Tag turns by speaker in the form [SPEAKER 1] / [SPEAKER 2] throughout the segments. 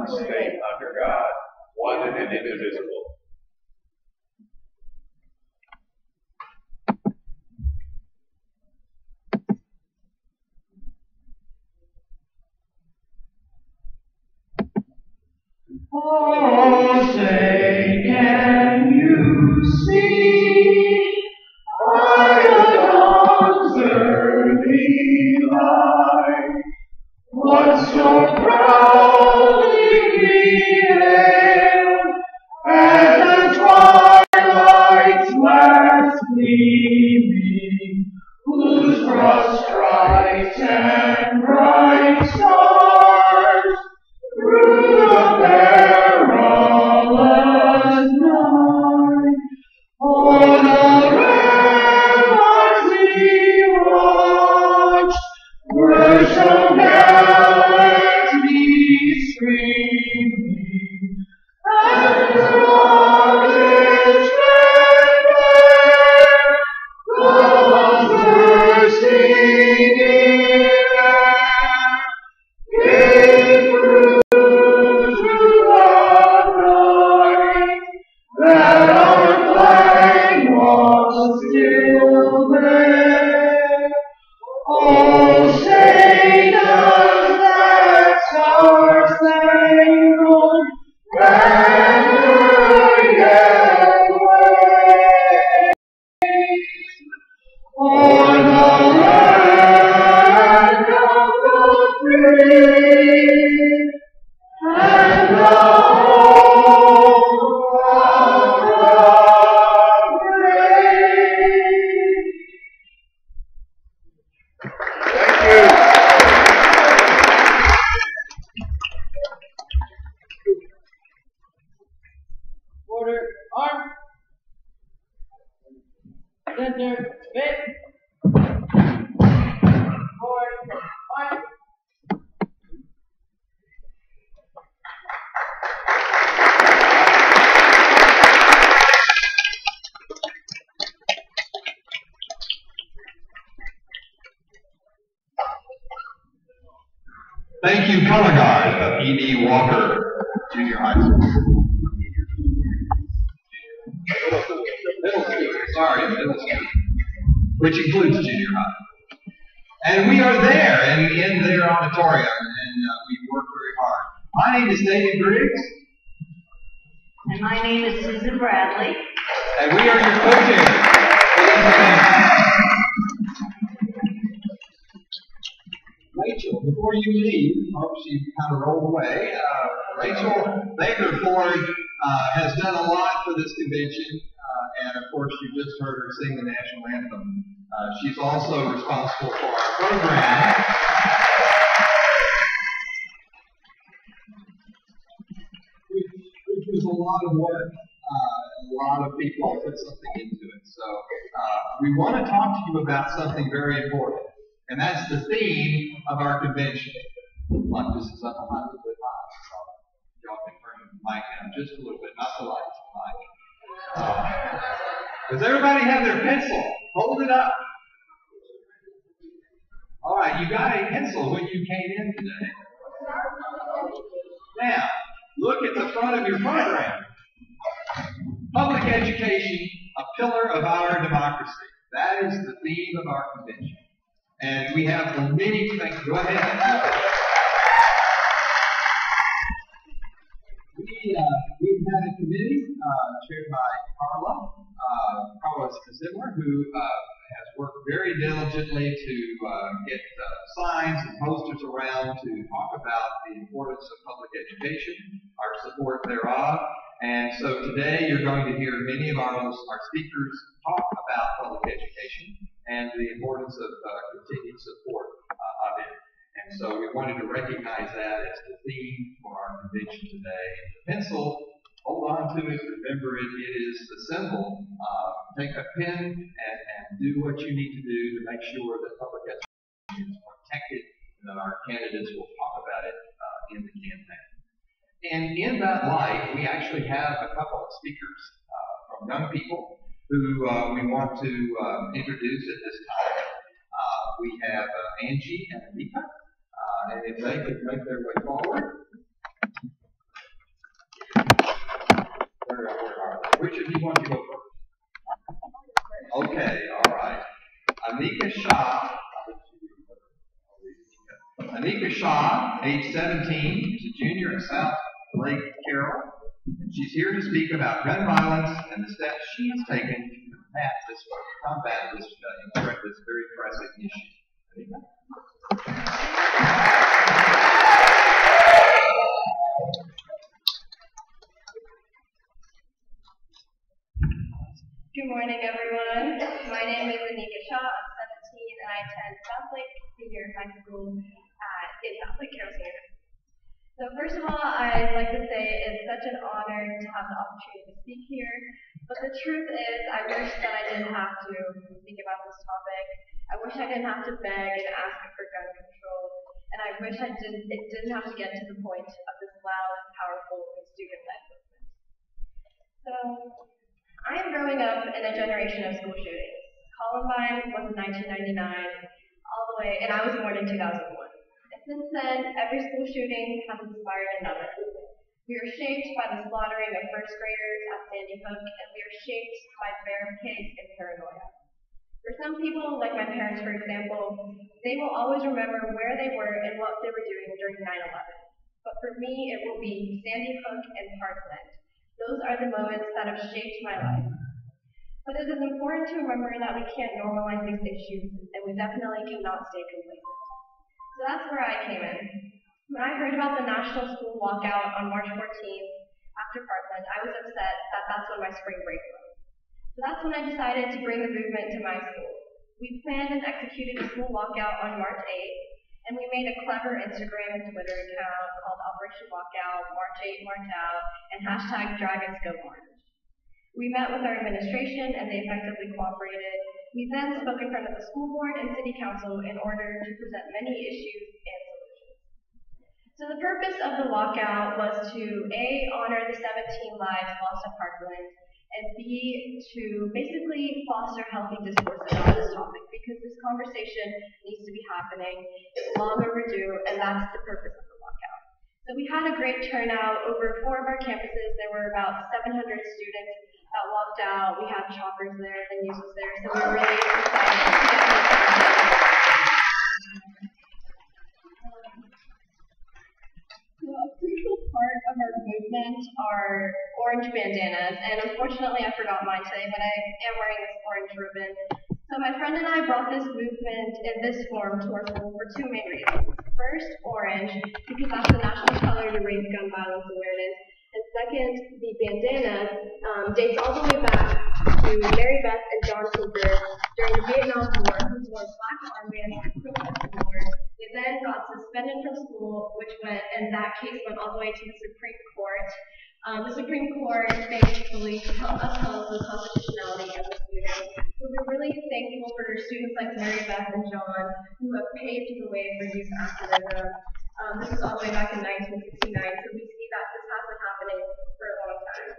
[SPEAKER 1] one state under God, one and indivisible.
[SPEAKER 2] Oh, say, can you see by the dawn's early light what so proudly we hailed as the twilight's last gleaming, whose broad stripes and bright stars through the perilous night, o'er the ramparts we watched, were so gallantly streaming, and the rockets red guns bursting in air, gave proof that our flag was still there. Oh, say does that star-spangled banner yet wave o'er the land of the free and the home of the brave.
[SPEAKER 1] Thank you.
[SPEAKER 3] Order, arm, center, base, forward, march.
[SPEAKER 4] Thank you, color guard of E.D. Walker Junior High School. Middle school, which includes junior high. And we are there in their auditorium, and we've worked very hard. My name is David Briggs.
[SPEAKER 5] And my name is Susan Bradley.
[SPEAKER 4] And we are your co-chairs for this event. Rachel, before you leave, hope she kind of rolled away. Rachel Baker-Ford has done a lot for this convention, and of course you just heard her sing the national anthem. She's also responsible for our program. Which was a lot of work. A lot of people put something into it. So we want to talk to you about something very important. And that's the theme of our convention. Like this is up a little bit high, so y'all can turn the mic down just a little bit, not the lights, the mic. Does everybody have their pencil? Hold it up. All right, you got a pencil when you came in today. Now, look at the front of your program. Public education, a pillar of our democracy. That is the theme of our convention. And we have many things. Go ahead. We've had a committee chaired by Carla Zimmer, who has worked very diligently to get signs and posters around to talk about the importance of public education, our support thereof. And so today you're going to hear many of our speakers talk about public education and the importance of continued support of it. And so we wanted to recognize that as the theme for our convention today. The pencil, hold on to it, remember it, it is the symbol. Take a pen and do what you need to do to make sure that public education is protected and that our candidates will talk about it in the campaign. And in that light, we actually have a couple of speakers from young people who we want to introduce at this time. We have Angie and Anika, and if they could make their way forward. or do you want to go first? Okay, all right. Anika Shaw. Anika Shaw, age 17, is a junior at South Lake Carroll. And she's here to speak about gun violence and the steps she has taken to combat this very pressing issue. Anika?
[SPEAKER 6] Good morning, everyone. My name is Anika Shaw. I'm 17, and I attend South Lake Senior High School in South Lake Carroll Senior High. So first of all, I'd like to say it's such an honor to have the opportunity to speak here. But the truth is, I wish that I didn't have to speak about this topic. I wish I didn't have to beg and ask for gun control. And I wish it didn't have to get to the point of this loud, powerful, student-led movement. So I am growing up in a generation of school shootings. Columbine was in 1999, all the way, and I was born in 2001. And since then, every school shooting has inspired another. We are shaped by the slaughtering of first graders at Sandy Hook, and we are shaped by barricades and paranoia. For some people, like my parents, for example, they will always remember where they were and what they were doing during 9/11. But for me, it will be Sandy Hook and Parkland. Those are the moments that have shaped my life. But it is important to remember that we can't normalize these issues, and we definitely cannot stay complacent. So that's where I came in. When I heard about the National School Walkout on March 14th after Parkland, I was upset that that's when my spring break was. So that's when I decided to bring the movement to my school. We planned and executed a school walkout on March 8th, and we made a clever Instagram and Twitter account called Operation Walkout, March 8, March Out, and hashtag Dragons Go Orange. We met with our administration, and they effectively cooperated. We then spoke in front of the school board and city council in order to present many issues and solutions. So the purpose of the walkout was to A, honor the 17 lives lost at Parkland, and B, to basically foster healthy discourse about this topic, because this conversation needs to be happening. It's long overdue, and that's the purpose of the walkout. So we had a great turnout over 4 of our campuses. There were about 700 students that walked out. We had choppers there, the news was there, so we were really excited to get this. So a crucial part of our movement are orange bandanas, and unfortunately I forgot mine today, but I am wearing this orange ribbon. So my friend and I brought this movement in this form to our school for 2 main reasons. First, orange, because that's the national color to raise gun violence awareness. And second, the bandana dates all the way back to Mary Beth and John Cooper during the Vietnam War, who wore black armbands to protest the war. They then got suspended from school, and that case went all the way to the Supreme Court. The Supreme Court basically upheld the constitutionality of the students. So we're really thankful for students like Mary Beth and John, who have paved the way for youth activism. This was all the way back in 1969, so we see that this has been happening for a long time.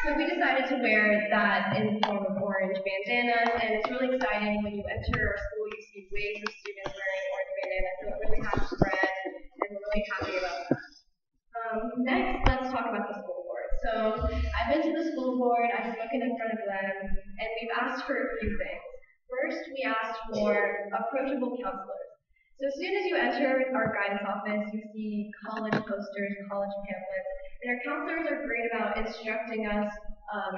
[SPEAKER 6] So we decided to wear that in the form of orange bandanas, and it's really exciting when you enter our school, you see waves of students wearing orange bandanas, so it really has spread, and we're really happy about that. Next, let's talk about the school board. So I've been to the school board, I've spoken in front of them, and we've asked for a few things. First, we asked for approachable counselors. So as soon as you enter our guidance office, you see college posters, college pamphlets, and our counselors are great about instructing us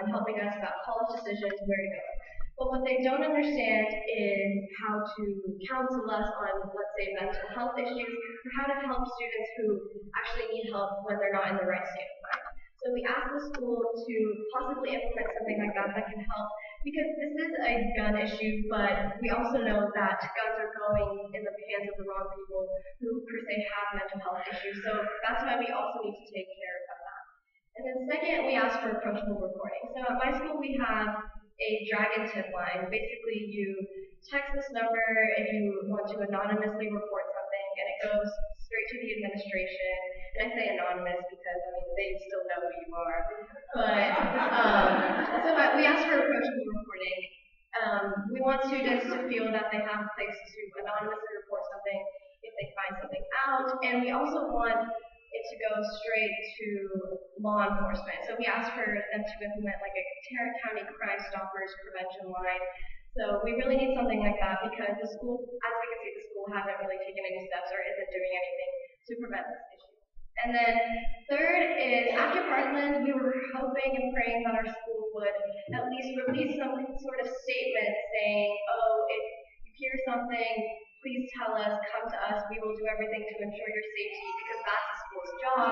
[SPEAKER 6] and helping us about college decisions, where to go. But what they don't understand is how to counsel us on, let's say, mental health issues, or how to help students who actually need help when they're not in the right state of mind. So we asked the school to possibly implement something like that that can help, because this is a gun issue, but we also know that guns are going in the hands of the wrong people who, per se, have mental health issues. So that's why we also need to take care of that. And then second, we asked for approachable reporting. So at my school, we have a dragon tip line. Basically, you text this number if you want to anonymously report something, and it goes straight to the administration. And I say anonymous because, they still know who you are. But, so we asked for approachable reporting. We want students to feel that they have a place to anonymously report something if they find something out. And we also want it to go straight to law enforcement. So we asked for them to implement like a Tarrant County Crime Stoppers prevention line. So we really need something like that because the school, as we can see, the school hasn't really taken any steps or isn't doing anything to prevent this issue. And then third is after Parkland, we were hoping and praying that our school would at least release some sort of statement saying, oh, if you hear something, please tell us, come to us, we will do everything to ensure your safety because that's the school's job,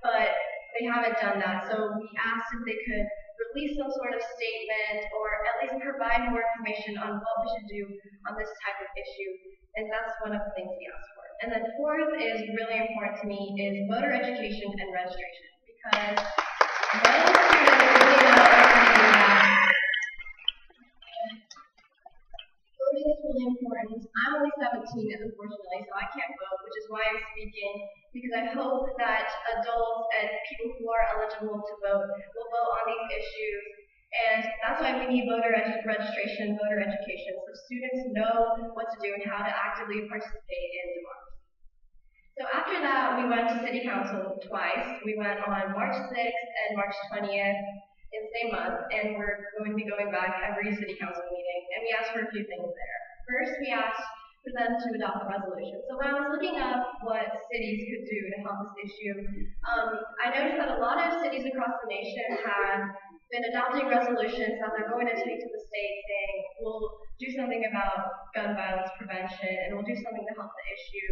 [SPEAKER 6] but they haven't done that. So we asked if they could release some sort of statement or at least provide more information on what we should do on this type of issue, and that's one of the things we asked for. And then fourth is really important to me is voter education and registration because most students really know how to do that. Voting is really important. I'm only 17, unfortunately, so I can't vote, which is why I'm speaking, because I hope that adults and people who are eligible to vote will vote on these issues. And that's why we need voter registration, voter education, so students know what to do and how to actively participate in democracy. So after that, we went to City Council twice. We went on March 6th and March 20th. In the same month, and we're going to be going back every City Council meeting, and we asked for a few things there. First, we asked for them to adopt a resolution. So when I was looking up what cities could do to help this issue, I noticed that a lot of cities across the nation have been adopting resolutions that they're going to take to the state saying, we'll do something about gun violence prevention, and we'll do something to help the issue.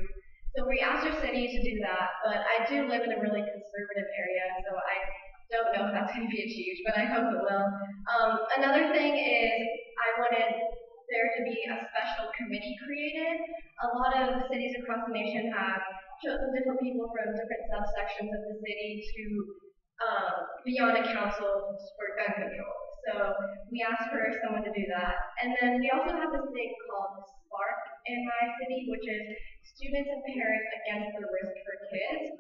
[SPEAKER 6] So we asked our city to do that, but I do live in a really conservative area, so I don't know if that's going to be achieved, but I hope it will. Another thing is I wanted there to be a special committee created. A lot of cities across the nation have chosen different people from different subsections of the city to be on a council for gun control. So we asked for someone to do that. And then we also have this thing called SPARK in my city, which is Students and Parents Against the Risk for Kids.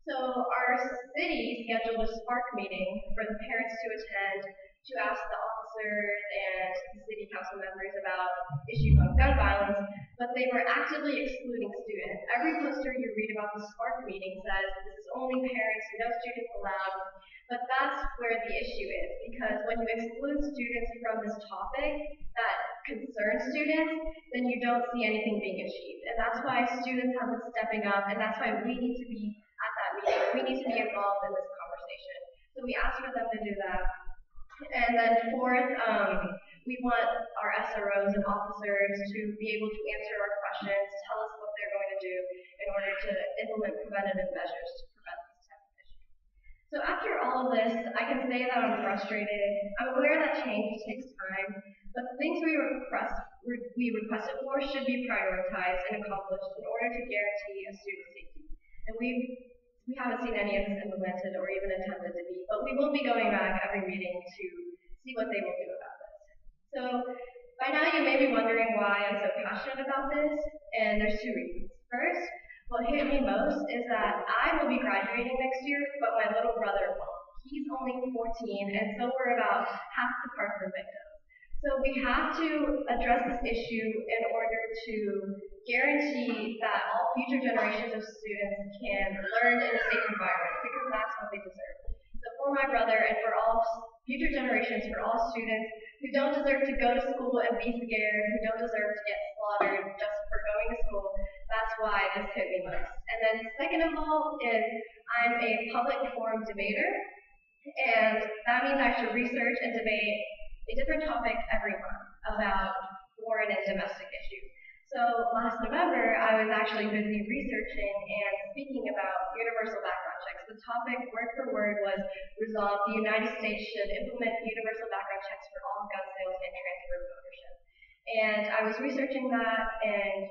[SPEAKER 6] So our city scheduled a SPARK meeting for the parents to attend to ask the officers and the city council members about issues on gun violence, but they were actively excluding students. Every poster you read about the SPARK meeting says this is only parents, no students allowed, but that's where the issue is, because when you exclude students from this topic that concerns students, then you don't see anything being achieved. And that's why students have been stepping up, and that's why we need to be at that meeting. We need to be involved in this conversation. So we asked for them to do that. And then fourth, we want our SROs and officers to be able to answer our questions, tell us what they're going to do in order to implement preventative measures to prevent this type of issue. So after all of this, I can say that I'm frustrated. I'm aware that change takes time, but the things we requested for should be prioritized and accomplished in order to guarantee a student safety. And we haven't seen any of this implemented or even attempted to be, but we will be going back every meeting to see what they will do about this. So by now you may be wondering why I'm so passionate about this, and there's two reasons. First, what hit me most is that I will be graduating next year, but my little brother won't. He's only 14, and so we're about half the Parkland victims. So we have to address this issue in order to guarantee that all future generations of students can learn in a safe environment, because that's what they deserve. So for my brother and for all future generations, for all students who don't deserve to go to school and be scared, who don't deserve to get slaughtered just for going to school, that's why this hit me most. And then second of all is I'm a public forum debater, and that means I have to research and debate a different topic every month about foreign and domestic issues. So last November, I was actually busy researching and speaking about universal background checks. The topic, word for word, was resolved: the United States should implement universal background checks for all gun sales and transfer of ownership. And I was researching that and,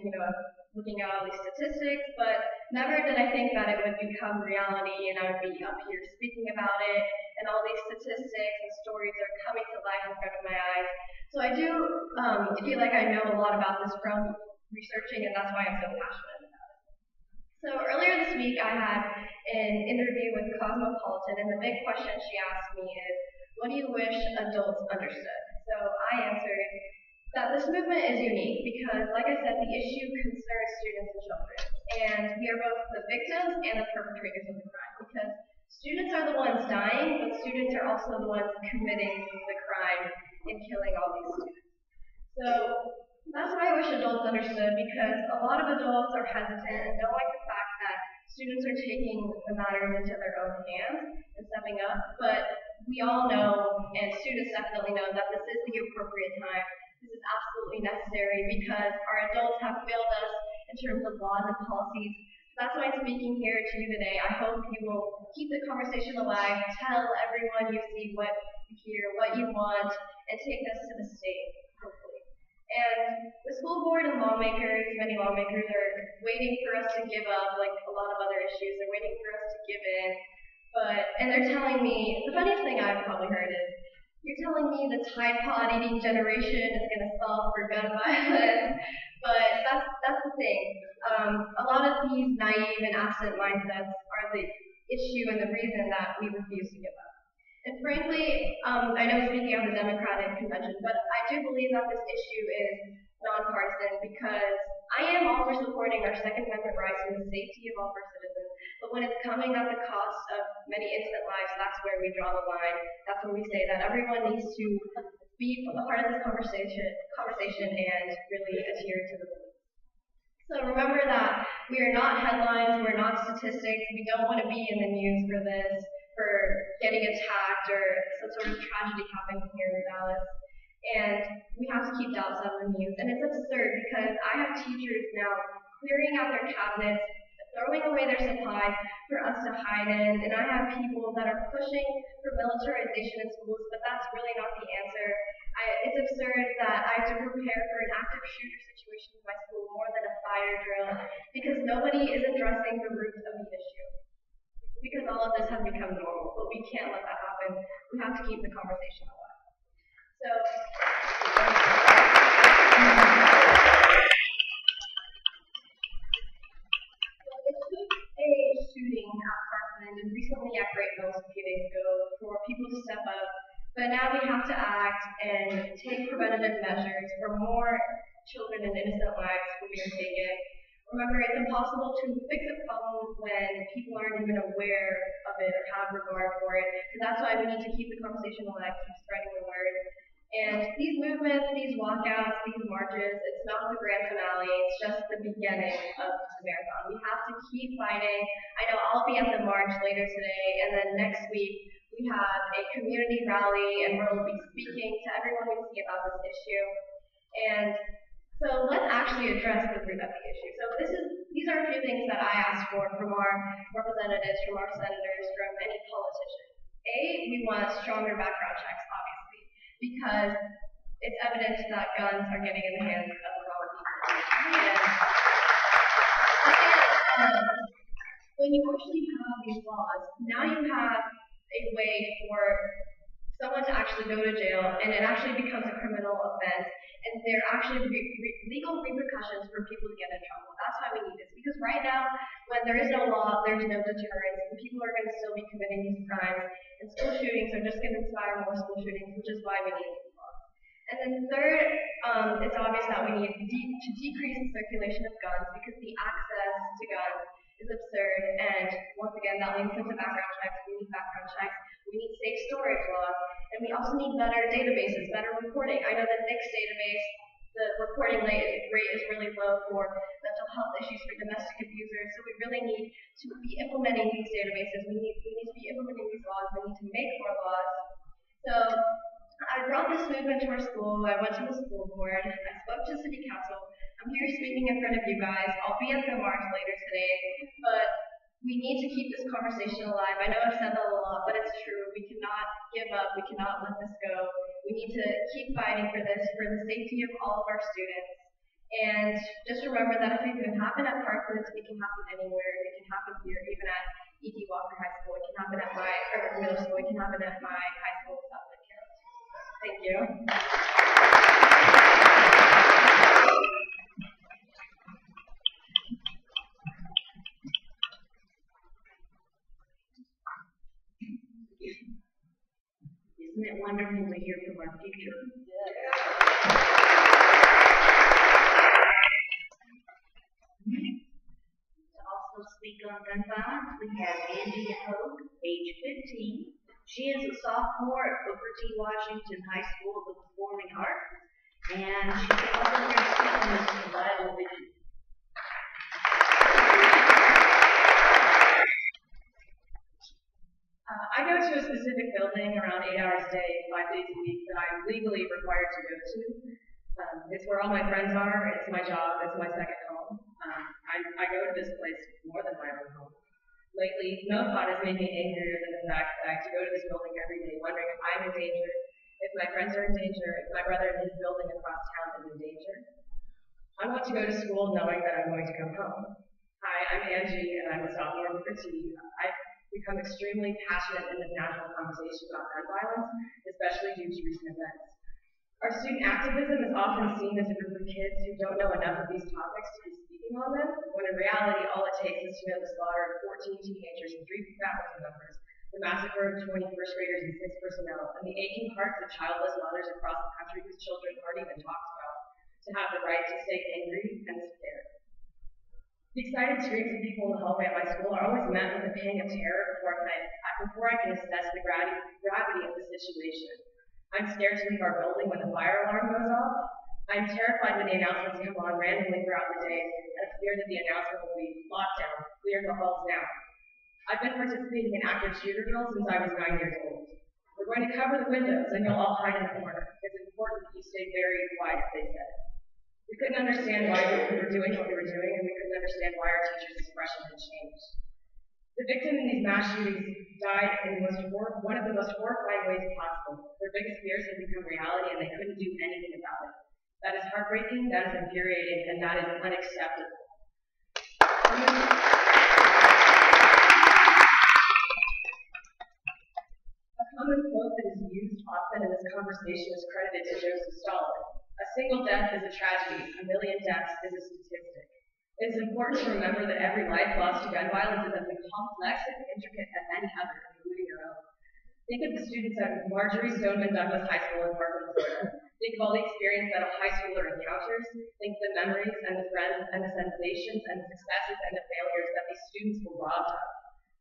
[SPEAKER 6] looking at all these statistics, but never did I think that it would become reality and I would be up here speaking about it, and all these statistics and stories are coming to life in front of my eyes. So I do feel like I know a lot about this from researching, and that's why I'm so passionate about it. So earlier this week I had an interview with Cosmopolitan, and the big question she asked me is, what do you wish adults understood? So I answered that this movement is unique because, like I said, the issue concerns students and children, and we are both the victims and the perpetrators of the crime, because Students are the ones dying, but students are also the ones committing the crime and killing all these students. So that's what I wish adults understood, because a lot of adults are hesitant and don't like the fact that students are taking the matters into their own hands and stepping up, but we all know, and students definitely know, that this is the appropriate time. This is absolutely necessary because our adults have failed us in terms of laws and policies. That's why I'm speaking here to you today. I hope you will keep the conversation alive, tell everyone you see what you hear, what you want, and take this to the state, hopefully. And the school board and lawmakers, many lawmakers are waiting for us to give up, like a lot of other issues. They're waiting for us to give in. And they're telling me, the funniest thing I've probably heard is, you're telling me the Tide Pod eating generation is going to solve for gun violence, but that's the thing. A lot of these naive and absent mindsets are the issue and the reason that we refuse to give up. And frankly, I know speaking of the Democratic convention, but I do believe that this issue is nonpartisan because I am all for supporting our Second Amendment rights and the safety of all of our citizens. But when it's coming at the cost of many innocent lives, that's where we draw the line. That's where we say that everyone needs to be a part of this conversation and really adhere to the rules. So remember that we are not headlines, we're not statistics, we don't want to be in the news for this, for getting attacked or some sort of tragedy happening here in Dallas. And we have to keep Dallas out of the news. And it's absurd because I have teachers now clearing out their cabinets, throwing away their supplies for us to hide in. And I have people that are pushing for militarization in schools, but that's really not the answer. It's absurd that I have to prepare for an active shooter situation in my school more than a fire drill because nobody is addressing the root of the issue. Because all of this has become normal, but we can't let that happen. We have to keep the conversation alive. So, it took a shooting at Parkland and recently at Great Mills a few days ago for people to step up, but now we have to act and take preventative measures for more children and innocent lives will be taken. Remember, it's impossible to fix a problem when people aren't even aware of it or have regard for it. So that's why we need to keep the conversation alive, keep spreading the word. And these movements, these walkouts, these marches, it's not the grand finale, it's just the beginning of the marathon. We have to keep fighting. I know I'll be at the march later today, and then next week we have a community rally, and we'll be speaking to everyone we see about this issue. And so let's actually address the root of the issue. So these are a few things that I asked for from our representatives, from our senators, from any politician. A, we want stronger background checks, obviously, because it's evident that guns are getting in the hands of the wrong people. And when you actually have these laws, now you have a way for someone to actually go to jail, and it actually becomes a criminal offense. And there are actually legal repercussions for people to get in trouble. That's why we need this. Because right now, when there is no law, there's no deterrence, and people are going to still be committing these crimes. And school shootings are just going to inspire more school shootings, which is why we need these laws. And then third, it's obvious that we need to decrease the circulation of guns because the access to guns is absurd. And once again, that links into background checks. We need background checks. We need safe storage laws. And we also need better databases, better reporting. I know the NICS database, the reporting rate is really low for mental health issues for domestic abusers. So we really need to be implementing these databases. We need to be implementing these laws. We need to make more laws. So I brought this movement to our school. I went to the school board. I spoke to city council. I'm here speaking in front of you guys. I'll be at the march later today. But we need to keep this conversation alive. I know I've said that a lot, but it's true. We cannot give up. We cannot let this go. We need to keep fighting for this, for the safety of all of our students. And just remember that if it can happen at Parkland, it can happen anywhere. It can happen here, even at E.D. Walker High School. It can happen at my middle school. It can happen at my high school in South Lake County. Thank you.
[SPEAKER 5] Isn't it wonderful to hear from our future? To also speak on gun violence, we have Andrea Hogue, a age 15. She is a sophomore at Booker T. Washington High School of the Performing Arts, and she's also here to speak on this revival vision.
[SPEAKER 7] I go to a specific building around 8 hours a day, 5 days a week that I'm legally required to go to. It's where all my friends are, it's my job, it's my second home. I go to this place more than my own home. Lately, no thought has made me angrier than the fact that I have to go to this building every day wondering if I'm in danger, if my friends are in danger, if my brother in his building across town is in danger. I want to go to school knowing that I'm going to come home. Hi, I'm Angie, and I'm a sophomore at Booker T. I've become extremely passionate in this national conversation about gun violence, especially due to recent events. Our student activism is often seen as a group of kids who don't know enough of these topics to be speaking on them, when in reality all it takes is to know the slaughter of 14 teenagers and 3 faculty members, the massacre of 20 first graders and 6 personnel, and the aching hearts of childless mothers across the country whose children aren't even talked about, to have the right to stay angry and scared. The excited screams of people in the hallway at my school are always met with a pang of terror before I can assess the gravity of the situation. I'm scared to leave our building when the fire alarm goes off. I'm terrified when the announcements come on randomly throughout the day, and I fear that the announcement will be lockdown, clear the halls now. I've been participating in active shooter drills since I was 9 years old. We're going to cover the windows, and you'll all hide in the corner. It's important that you stay very quiet, they said. We couldn't understand why we were doing what we were doing, and we couldn't understand why our teachers' expression had changed. The victim in these mass shootings died in one of the most horrifying ways possible. Their biggest fears had become reality, and they couldn't do anything about it. That is heartbreaking, that is infuriating, and that is unacceptable. A common quote that is used often in this conversation is credited to Joseph Stalin. A single death is a tragedy, a million deaths is a statistic. It is important to remember that every life lost to gun violence is as complex and intricate as any other, including your own. Think of the students at Marjorie Stoneman Douglas High School in Parkland, Florida. Think of all the experience that a high schooler encounters. Think of the memories and the friends and the sensations and the successes and the failures that these students were robbed of.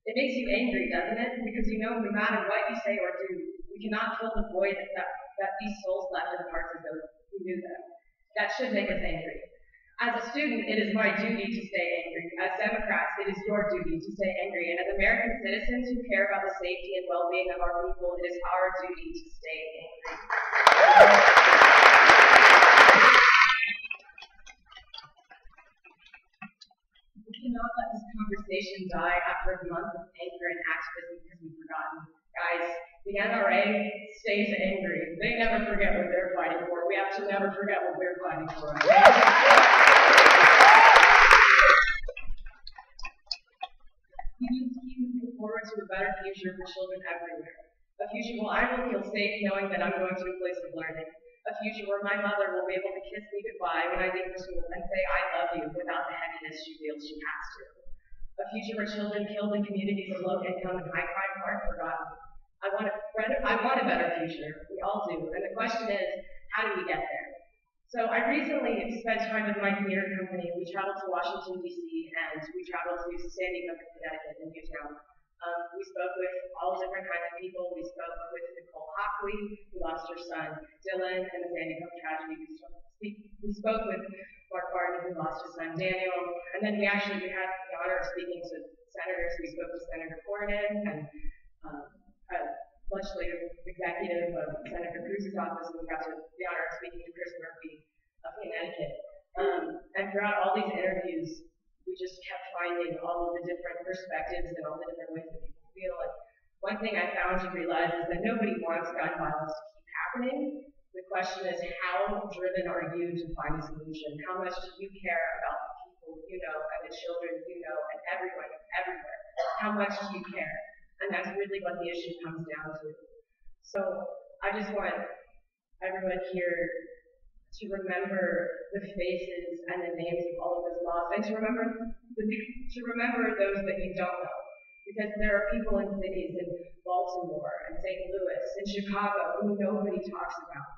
[SPEAKER 7] It makes you angry, doesn't it? Because you know no matter what you say or do, we cannot fill the void that these souls left in the hearts of those who knew them. That should make us angry. As a student, it is my duty to stay angry. As Democrats, it is your duty to stay angry. And as American citizens who care about the safety and well-being of our people, it is our duty to stay angry. We cannot let this conversation die after a month of anger and activism because we've forgotten. Guys, the NRA stays angry. They never forget what they're fighting for. We have to never forget what we're fighting for. We need to keep moving forward to a better future for children everywhere. A future where I will feel safe knowing that I'm going to a place of learning. A future where my mother will be able to kiss me goodbye when I leave for school and say I love you without the heaviness she feels she has to. A future where children killed in communities of low income and high crime aren't forgotten. I want a better future. We all do. And the question is, how do we get there? So I recently spent time with my theater company. We traveled to Washington, D.C., and we traveled to Sandy Hook, Connecticut, and Newtown. We spoke with all different kinds of people. We spoke with Nicole Hockley, who lost her son, Dylan, in the Sandy Hook tragedy. We spoke with Mark Barton, who lost his son, Daniel. And then we had the honor of speaking to senators. We spoke to Senator Cornyn and legislative executive of Senator Cruz's office, and we got the honor of speaking to Chris Murphy of Connecticut. And throughout all these interviews, we just kept finding all of the different perspectives and all the different ways that people feel. And one thing I found to realize is that nobody wants gun violence to keep happening. The question is, how driven are you to find a solution? How much do you care about the people you know and the children you know and everyone everywhere? How much do you care? And that's really what the issue comes down to. So I just want everyone here to remember the faces and the names of all of those lost, and to remember those that you don't know. Because there are people in cities in Baltimore and St. Louis and Chicago who nobody talks about.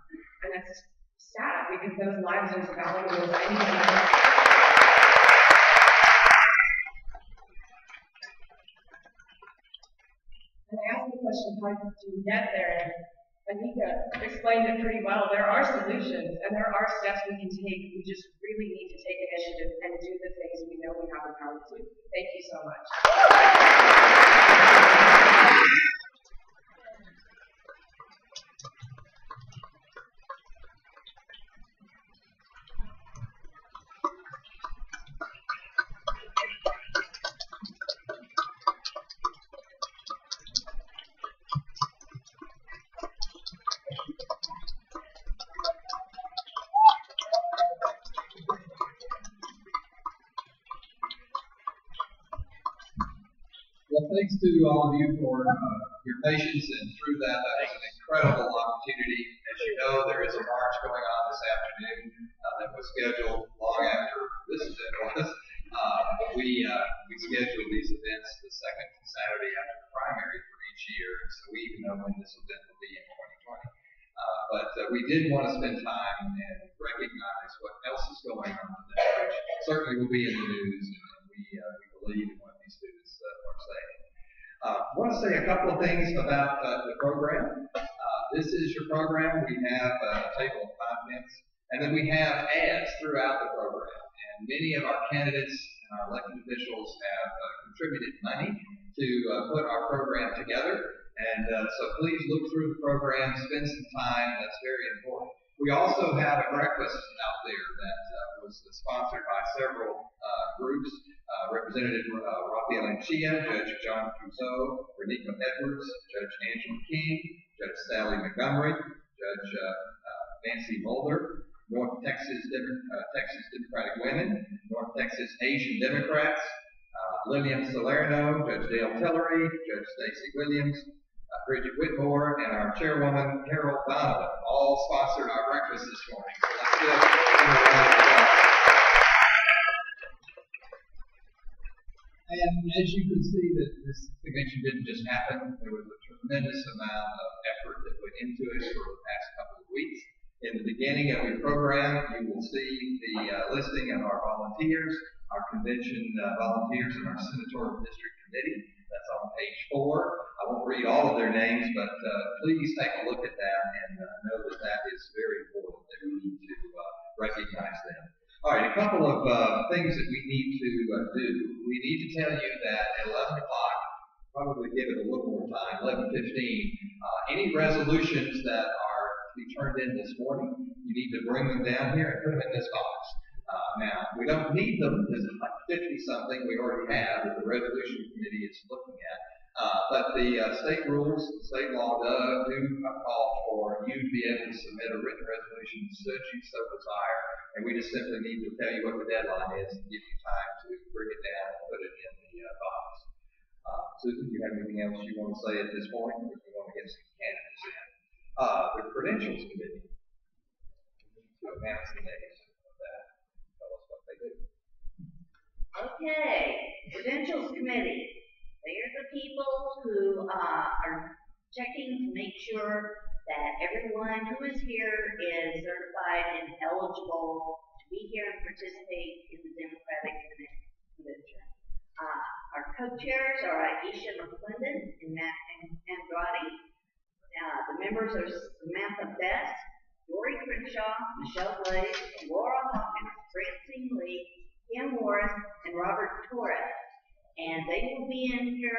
[SPEAKER 7] And that's sad because those lives are as valuable as anything else. question, how do you get there? And Anika explained it pretty well. There are solutions and there are steps we can take. We just really need to take initiative and do the things we know we have the power to do. Thank you so much.
[SPEAKER 4] Well, thanks to all of you for your patience and through that. That was an incredible opportunity. As you know, there is a march going on this afternoon that was scheduled long after this event was. We schedule these events the second Saturday after the primary for each year, so we even know when this event will be in 2020. But we did want to spend time and recognize what else is going on today, which certainly will be in the news, and we believe in what these students are saying. I want to say a couple of things about the program. This is your program. We have a table of contents, and then we have ads throughout the program. And many of our candidates and our elected officials have contributed money to put our program together. And so please look through the program, spend some time. That's very important. We also have a breakfast out there that was sponsored by several groups. Representative Rafael Anchia, Judge John Crusoe, Renika Edwards, Judge Angela King, Judge Sally Montgomery, Judge Nancy Mulder, North Texas Democratic Women, North Texas Asian Democrats, Lillian Salerno, Judge Dale Tillery, Judge Stacey Williams, Bridget Whitmore, and our chairwoman, Carol Donovan, all sponsored our breakfast this morning. So let's give them a round of applause. And as you can see, that this convention didn't just happen. There was a tremendous amount of effort that went into it for the past couple of weeks. In the beginning of your program, you will see the listing of our volunteers, our convention volunteers, and our senatorial district committee. That's on page 4. I won't read all of their names, but please take a look at that and know that that is very important, that we need to recognize them. All right, a couple of things that we need to do. We need to tell you that at 11 o'clock, probably give it a little more time, 11:15, any resolutions that are to be turned in this morning, you need to bring them down here and put them in this box. Now, we don't need them because it's like 50-something we already have that the resolution committee is looking at. But the state rules, the state law do call for you to be able to submit a written resolution should you so desire. And we just simply need to tell you what the deadline is and give you time to bring it down and put it in the box. Susan, do you have anything else you want to say at this point? If we want to get some candidates in. The credentials committee. To announce the names of that. Tell us what they do.
[SPEAKER 5] Okay, credentials committee. They are the people who are checking to make sure that everyone who is here is certified and eligible to be here and participate in the Democratic Convention. Our co-chairs are Aisha McClendon and Matt Andrade. The members are Samantha Best, Dory Crenshaw, Michelle Blaze, Laura Hawkins, Francine Lee, Kim Morris, and Robert Torres. And they will be in here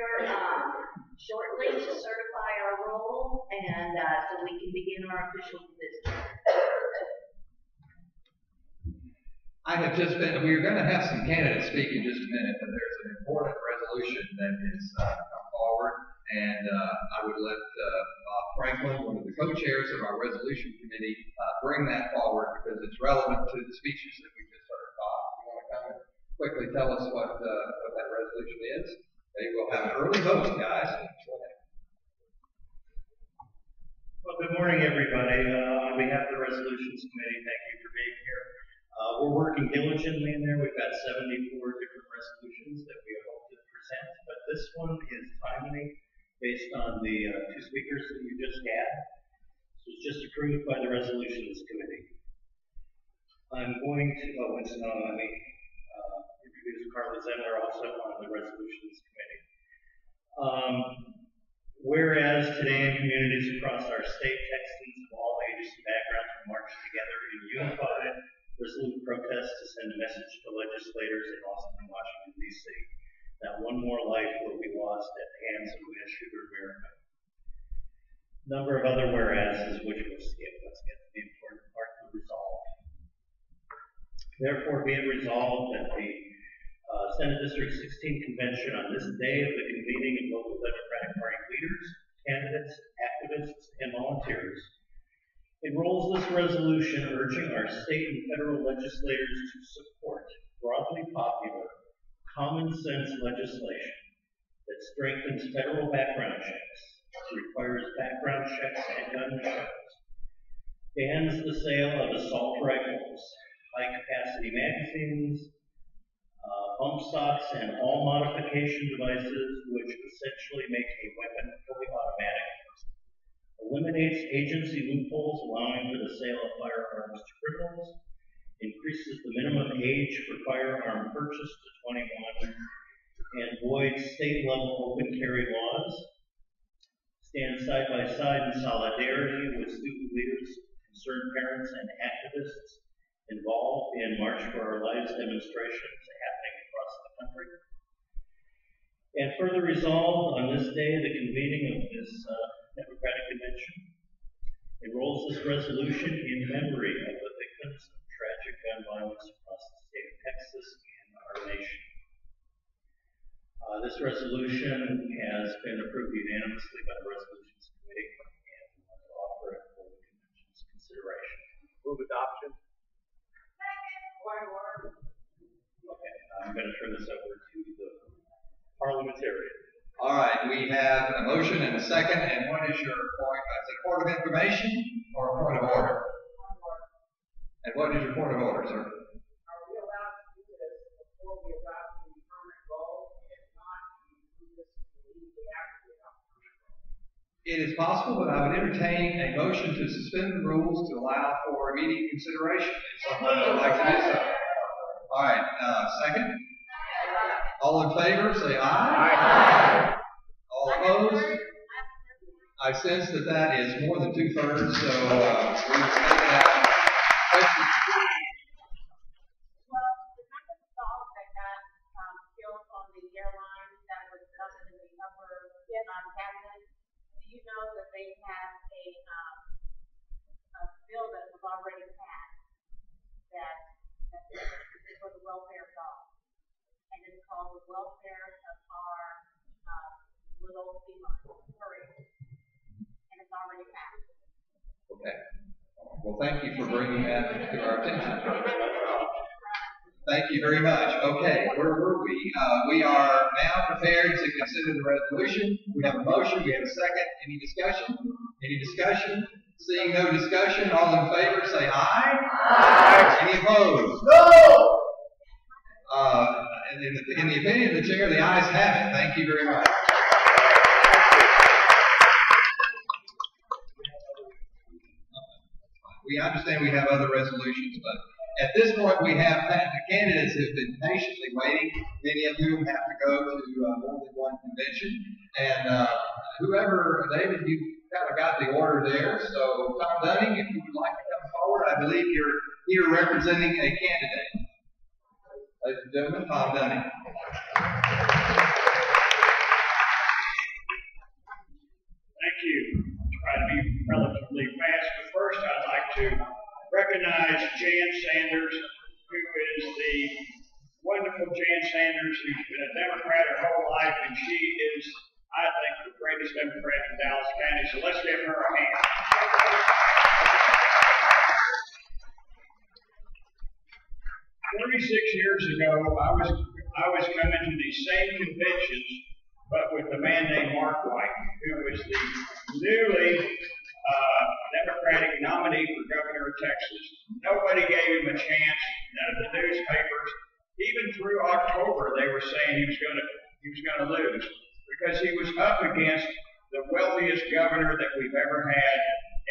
[SPEAKER 5] shortly to certify our role and so we can begin our official business.
[SPEAKER 4] I have just been, we're going to have some candidates speak in just a minute, but there's an important resolution that has come forward, and I would let Bob Franklin, one of the co-chairs of our resolution committee, bring that forward because it's relevant to the speeches that we just heard. Bob, you want to come and quickly tell us what that resolution is? Okay, we'll have an early vote, guys. Go ahead.
[SPEAKER 8] Well, good morning, everybody. On behalf of the Resolutions Committee, thank you for being here. We're working diligently in there. We've got 74 different resolutions that we hope to present, but this one is timely based on the 2 speakers that you just had. This was just approved by the Resolutions Committee. I'm going to, let me introduce Carla Zimmer, also on the Resolutions Committee. Whereas today in communities across our state, Texans of all ages and backgrounds will march together in unified, resolute protest to send a message to legislators in Austin and Washington, D.C. that one more life will be lost at the hands of mass shooter America. Number of other whereases which we'll skip. Let's get to the important part of the resolve. Therefore, be it resolved that the Senate District 16 Convention on this day of the convening of local Democratic Party leaders, candidates, activists, and volunteers enrolls this resolution urging our state and federal legislators to support broadly popular, common sense legislation that strengthens federal background checks, requires background checks at gun shows, bans the sale of assault rifles, high-capacity magazines, bump stocks, and all modification devices which essentially make a weapon fully automatic, eliminates agency loopholes allowing for the sale of firearms to criminals, increases the minimum age for firearm purchase to 21, and voids state-level open carry laws, stands side by side in solidarity with student leaders, concerned parents, and activists involved in March for Our Lives demonstrations happening across the country. And further resolved on this day, the convening of this Democratic Convention enrolls this resolution in memory of the victims of tragic gun violence across the state of Texas and our nation. This resolution has been approved unanimously by the Resolutions Committee, and we want to offer it for the Convention's consideration.
[SPEAKER 1] Move adoption.
[SPEAKER 8] Okay, I'm going to turn this over to the parliamentarian.
[SPEAKER 4] All right, we have a motion and a second, and what is your point? Is it a point of information or a point of order? And what is your point of order, sir?
[SPEAKER 3] Are we allowed to do this before we adopt the permanent goal, and if not, do this immediately after we adopt the permanent goal?
[SPEAKER 4] It is possible, but I would entertain a motion to suspend the rules to allow for immediate consideration. If someone would like to do so. All right, second? All in favor, say aye. Aye. All opposed? I sense that that is more than 2/3, so we will take it out. Question?
[SPEAKER 9] Well, the kind of assault that got killed on the airline that was up in the upper cabinet, do you know that they have a bill that was already passed that is for the welfare of dogs? And it's called the welfare of our little feline furries. And it's already passed.
[SPEAKER 4] Okay. Well, thank you for bringing that to our attention. Thank you very much. Okay, where were we? We are now prepared to consider the resolution. We have a motion. We have a second. Any discussion? Any discussion? Seeing no discussion, all in favor say aye. Aye. Any opposed? No! In the opinion of the chair, the ayes have it. Thank you very much. We understand we have other resolutions, but at this point we have the candidates who have been patiently waiting, many of whom have to go to more than one convention. And whoever, David, you kind of got the order there. So Tom Dunning, if you would like to come forward, I believe you're here representing a candidate. Ladies and gentlemen, Tom Dunning.
[SPEAKER 10] Thank you. I'll try to be relatively fast, but first I'd like to recognize Jan Sanders, who is the wonderful Jan Sanders, who's been a Democrat her whole life, and she is, I think, the greatest Democrat in Dallas County, so let's give her a hand. 36 years ago, I was coming to these same conventions, but with a man named Mark White, who was the newly Democratic nominee for governor of Texas. Nobody gave him a chance. None of the newspapers, even through October, they were saying he was going to lose because he was up against the wealthiest governor that we've ever had,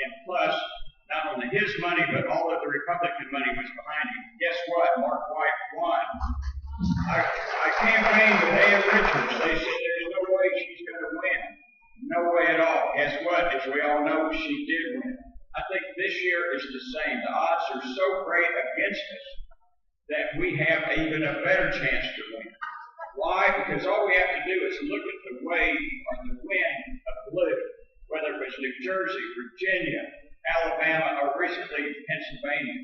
[SPEAKER 10] and plus, not only his money, but all of the Republican money was behind him. Guess what? Mark White won. I campaigned with Ann Richards. They said there's no way she's going to win. No way this year is the same. The odds are so great against us that we have even a better chance to win. Why? Because all we have to do is look at the wave or the wind of blue, whether it was New Jersey, Virginia, Alabama, or recently Pennsylvania.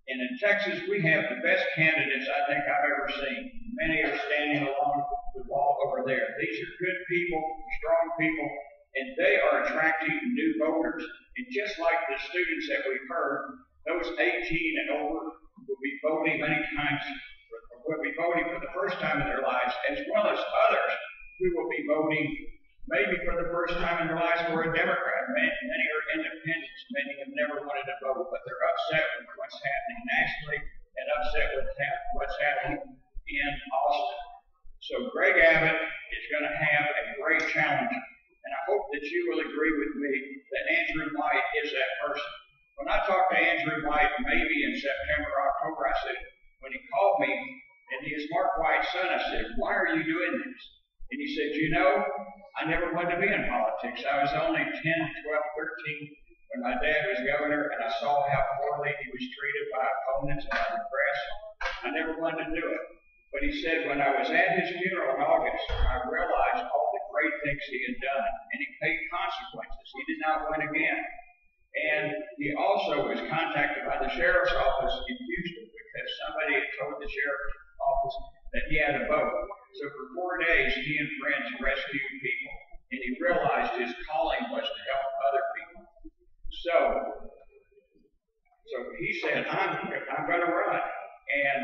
[SPEAKER 10] And in Texas, we have the best candidates I think I've ever seen. Many are standing along the wall over there. These are good people, strong people, and they are attracting new voters. And just like the students that we've heard, those 18 and over will be voting many times, will be voting for the first time in their lives, as well as others who will be voting maybe for the first time in their lives for a Democrat. Many are independents. Many have never wanted to vote, but they're upset with what's happening nationally and upset with what's happening in Austin. So Greg Abbott is going to have a great challenge, and I hope that you will agree with me that Andrew White is that person. When I talked to Andrew White maybe in September or October, I said, when he called me, and he is Mark White's son, I said, why are you doing this? And he said, you know, I never wanted to be in politics. I was only 10, 12, 13 when my dad was governor, and I saw how poorly he was treated by opponents and by the press. I never wanted to do it. But he said, when I was at his funeral in August, I realized all the great things he had done, and he paid consequences. He did not win again. And he also was contacted by the sheriff's office in Houston because somebody had told the sheriff's office that he had a vote. So for 4 days, he and friends rescued people, and he realized his calling was to help other people. So he said, I'm going to run. And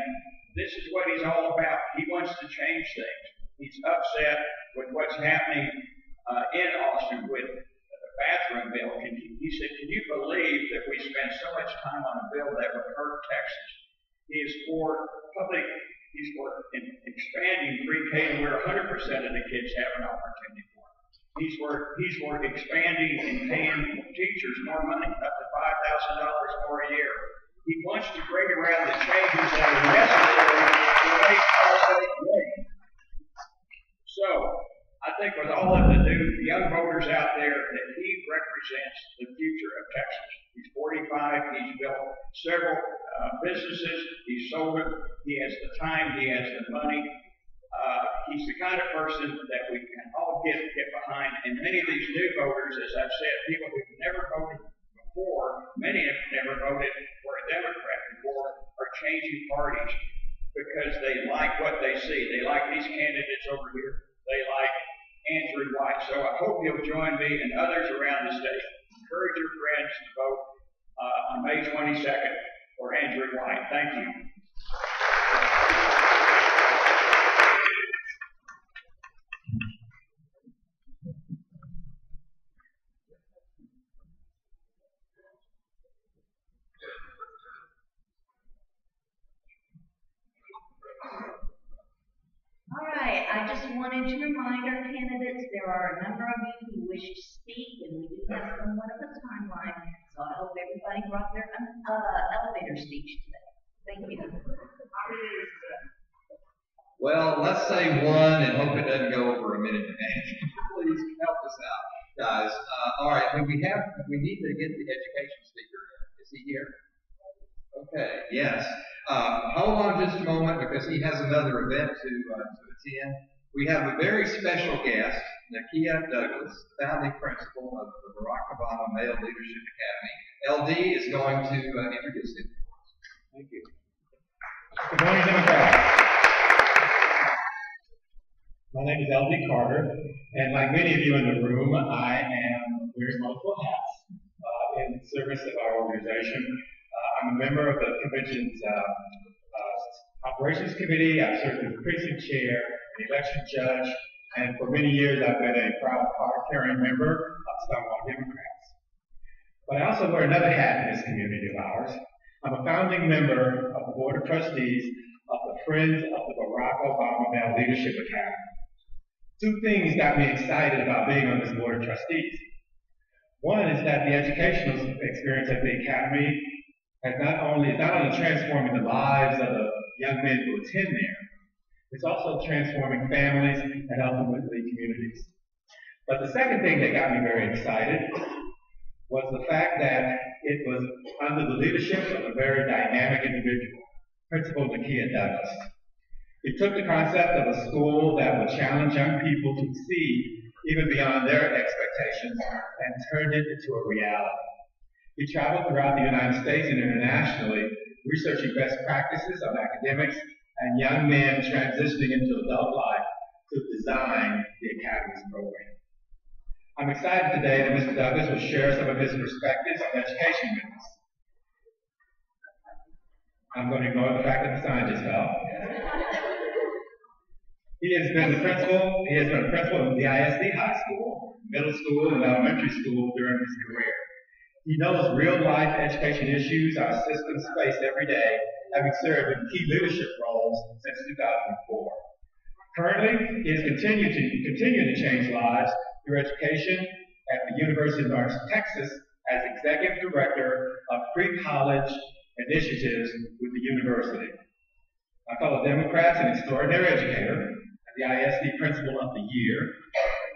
[SPEAKER 10] this is what he's all about. He wants to change things. He's upset with what's happening in Austin with the bathroom bill. He said, can you believe that we spend so much time on a bill that would hurt Texas? He is for he's for expanding pre-K to where 100% of the kids have an opportunity for it. He's for expanding and paying teachers more money, up to $5,000 more a year. He wants to bring around the changes that are necessary to make our state great. So, I think with all of the new young voters out there, that he represents the future of Texas. He's 45, he's built several businesses, he's sold them, he has the time, he has the money. He's the kind of person that we can all get behind. And many of these new voters, as I've said, people who've never voted before, many have never voted for a Democrat before, are changing parties because they like what they see. They like these candidates over here. They like Andrew White. So I hope you'll join me and others around the state. Encourage your friends to vote on May 22nd for Andrew White. Thank you.
[SPEAKER 5] All right, I just wanted to remind our candidates there are a number of you who wish to speak, and we do have somewhat of a timeline, so I hope everybody brought their elevator speech today. Thank you.
[SPEAKER 4] Well, let's say one and hope it doesn't go over a minute and a half. Please help us out, guys. All right, we need to get the education speaker. Is he here? Okay, yes. Hold on just a moment because he has another event to attend. We have a very special guest, Nakia Douglas, founding principal of the Barack Obama Male Leadership Academy. LD is going to introduce him. Thank you.
[SPEAKER 11] Good morning, Democrats. My name is LD Carter, and like many of you in the room, I am wearing multiple hats in service of our organization. I'm a member of the convention's operations committee. I've served as precinct chair, an election judge, and for many years I've been a proud card-carrying member of Stonewall Democrats. But I also wear another hat in this community of ours. I'm a founding member of the Board of Trustees of the Friends of the Barack Obama Male Leadership Academy. Two things got me excited about being on this Board of Trustees. One is that the educational experience at the Academy is not only transforming the lives of the young men who attend there, it's also transforming families and ultimately communities. But the second thing that got me very excited was the fact that it was under the leadership of a very dynamic individual, Principal Nakia Douglas. He took the concept of a school that would challenge young people to exceed even beyond their expectations and turned it into a reality. He traveled throughout the United States and internationally, researching best practices on academics and young men transitioning into adult life to design the Academy's program. I'm excited today that Mr. Douglas will share some of his perspectives on education with us. I'm going to ignore the fact that the sign just fell. He has been a principal of the ISD high school, middle school, and elementary school during his career. He knows real-life education issues our systems face every day, having served in key leadership roles since 2004. Currently, he is continuing to change lives through education at the University of North Texas as Executive Director of Pre-College Initiatives with the university. My fellow Democrats, an extraordinary educator, the ISD Principal of the Year,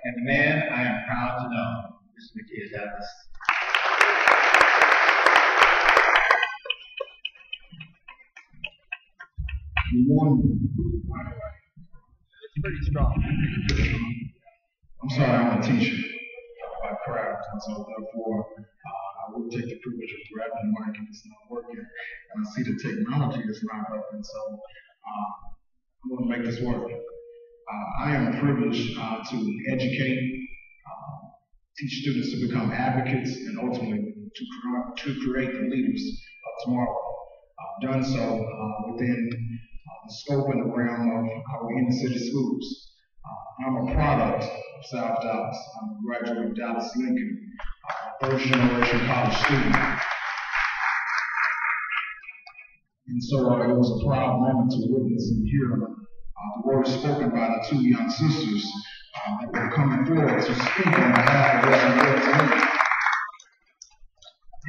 [SPEAKER 11] and the man I am proud to know, Mr. Nakia Douglas.
[SPEAKER 12] Good morning. It's pretty strong. I'm sorry, I'm a teacher by craft, and so therefore I will take the privilege of grabbing the mic if it's not working. And I see the technology is not up, and so I'm going to make this work. I am privileged to educate, teach students to become advocates, and ultimately to create the leaders of tomorrow. I've done so within the scope and the realm of our inner city schools. I'm a product of South Dallas. I'm a graduate of Dallas Lincoln, first generation college student. And so it was a proud moment to witness and hear the words spoken by the two young sisters that were coming forward to speak on behalf of what they were to me.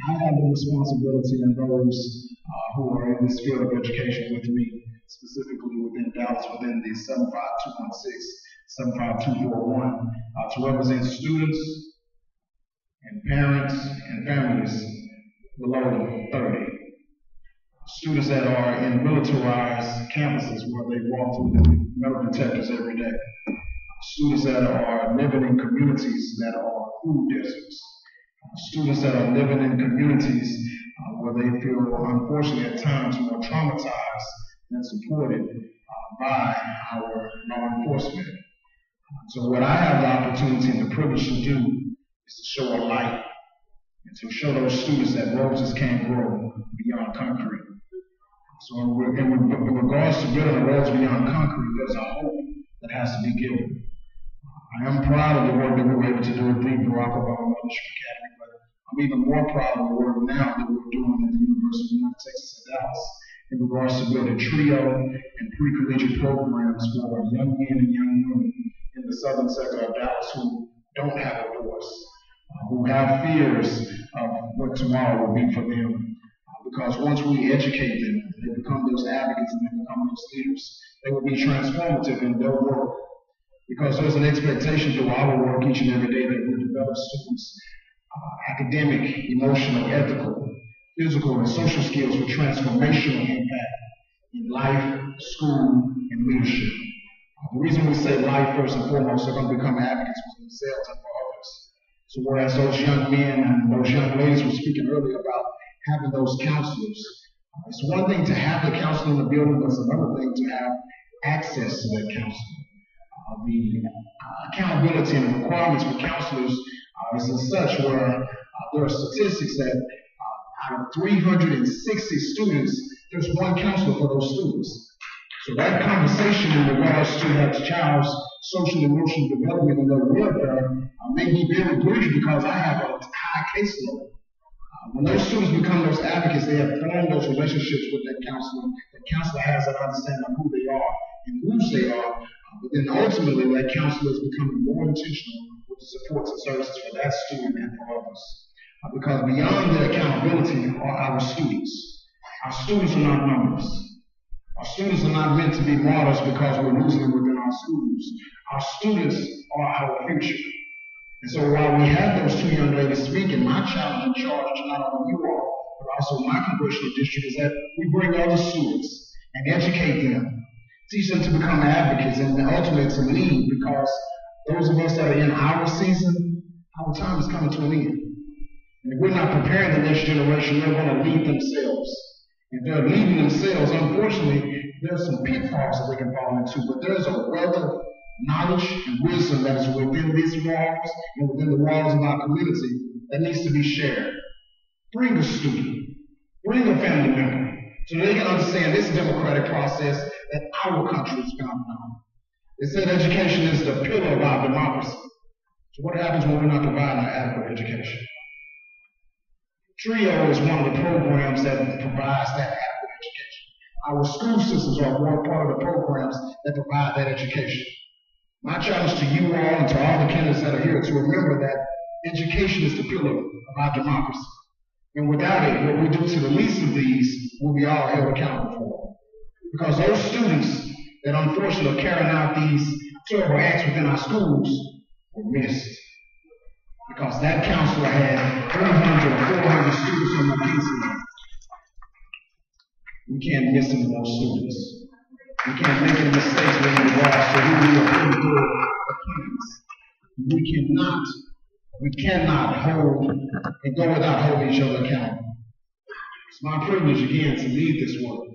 [SPEAKER 12] I have the responsibility and those who are in this field of education with me, specifically within Dallas, within the 75216, 75241, to represent students and parents and families below 30. Students that are in militarized campuses where they walk through the metal detectors every day. Students that are living in communities that are food deserts. Students that are living in communities where they feel, unfortunately, at times more traumatized than supported by our law enforcement. So what I have the opportunity and the privilege to do is to show a light and to show those students that roses can't grow beyond concrete. So in regards to building a rose beyond concrete, there's a hope that has to be given. I am proud of the work that we were able to do at the Barack Obama Military Academy, but I'm even more proud of the work now that we're doing at the University of North Texas at Dallas in regards to building trio and pre-collegiate programs for young men and young women in the southern sector of Dallas who don't have a voice, who have fears of what tomorrow will be for them. Because once we educate them, they become those advocates and they become those leaders, they will be transformative in their work. Because there's an expectation through our work each and every day that we develop students' academic, emotional, ethical, physical, and social skills with transformational impact in life, school, and leadership. The reason we say life first and foremost, they're going to become advocates for themselves and for others. So whereas those young men and those young ladies were speaking earlier about having those counselors, it's one thing to have the counselor in the building, but it's another thing to have access to that counselor. The accountability and the requirements for counselors is as such where there are statistics that out of 360 students, there's one counselor for those students. So that conversation in regards to that child's social and emotional development and their welfare may be very brief because I have a high caseload. When those students become those advocates, they have formed those relationships with that counselor. The counselor has an understanding of who they are and whose they are. But then ultimately, that counselor is becoming more intentional with the supports and services for that student and for others. Because beyond the accountability are our students. Our students are not numbers. Our students are not meant to be martyrs because we're losing them within our schools. Our students are our future. And so while we have those two young ladies speaking, my challenge and charge to not only you all, but also my congressional district is that we bring other students and educate them, teach them to become advocates and ultimately to lead, because those of us that are in our season, our time is coming to an end. And if we're not preparing the next generation, they're going to lead themselves. If they're leading themselves, unfortunately, there's some pitfalls that they can fall into, but there's a wealth of knowledge and wisdom that is within these walls and within the walls of our community that needs to be shared. Bring a student, bring a family member, so they can understand this democratic process that our country is founded on. They said education is the pillar of our democracy. So what happens when we're not providing an adequate education? TRIO is one of the programs that provides that adequate education. Our school systems are one part of the programs that provide that education. My challenge to you all and to all the candidates that are here to remember that education is the pillar of our democracy. And without it, what we do to the least of these will be all held accountable for. Because those students that unfortunately are carrying out these terrible acts within our schools were missed. Because that counselor had 300 or 400 students on the caseload. We can't miss any more students. We can't make any mistakes with regards to who we are putting through the plans. We cannot hold and go without holding each other accountable. It's my privilege again to lead this work.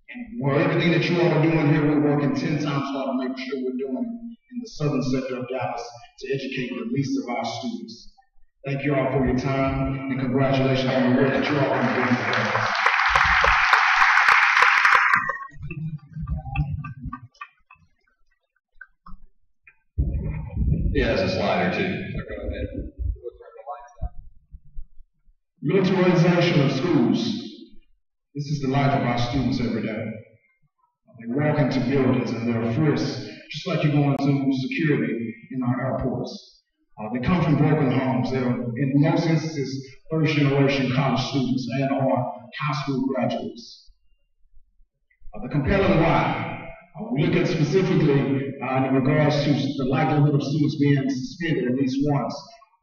[SPEAKER 12] And for everything that you all are doing here, we're working 10 times harder to make sure we're doing in the southern sector of Dallas to educate the least of our students. Thank you all for your time, and congratulations on the work that you all are doing today.
[SPEAKER 4] He has a slide or two. So go ahead.
[SPEAKER 12] Militarization of schools. This is the life of our students every day. They walk into buildings and they're frisked, just like you go into security in our airports. They come from broken homes. They're, in most instances, first-generation college students and or high school graduates. The compelling why. We look at specifically in regards to the likelihood of students being suspended at least once.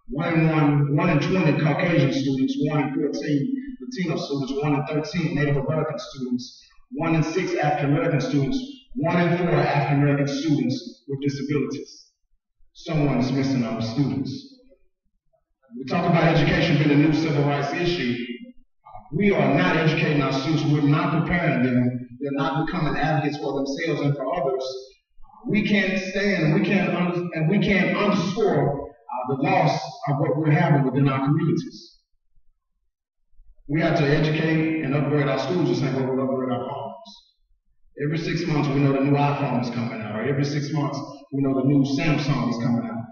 [SPEAKER 12] 1 in 20 Caucasian students, 1 in 14 Latino students, 1 in 13 Native American students, 1 in 6 African American students, 1 in 4 African American students with disabilities. Someone is missing our students. We talk about education being a new civil rights issue. We are not educating our students. We're not preparing them. They're not becoming advocates for themselves and for others. We can't stand and we can't underscore the loss of what we're having within our communities. We have to educate and upgrade our schools the same way we upgrade our homes. Every 6 months we know the new iPhone is coming out, or every 6 months we know the new Samsung is coming out.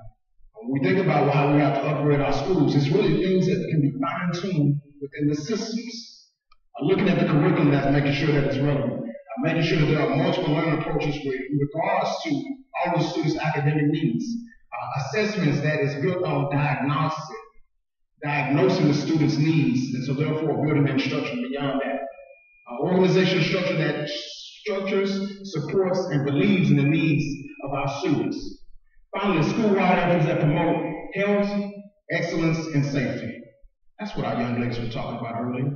[SPEAKER 12] When we think about how we have to upgrade our schools, it's really things that can be fine-tuned within the systems. Looking at the curriculum, that's making sure that it's relevant. Making sure that there are multiple learning approaches with regards to all the students' academic needs. Assessments that is built on diagnosing the students' needs, and so therefore building instruction beyond that. Organizational structure that structures, supports, and believes in the needs of our students. Finally, school-wide efforts that promote health, excellence, and safety. That's what our young ladies were talking about earlier.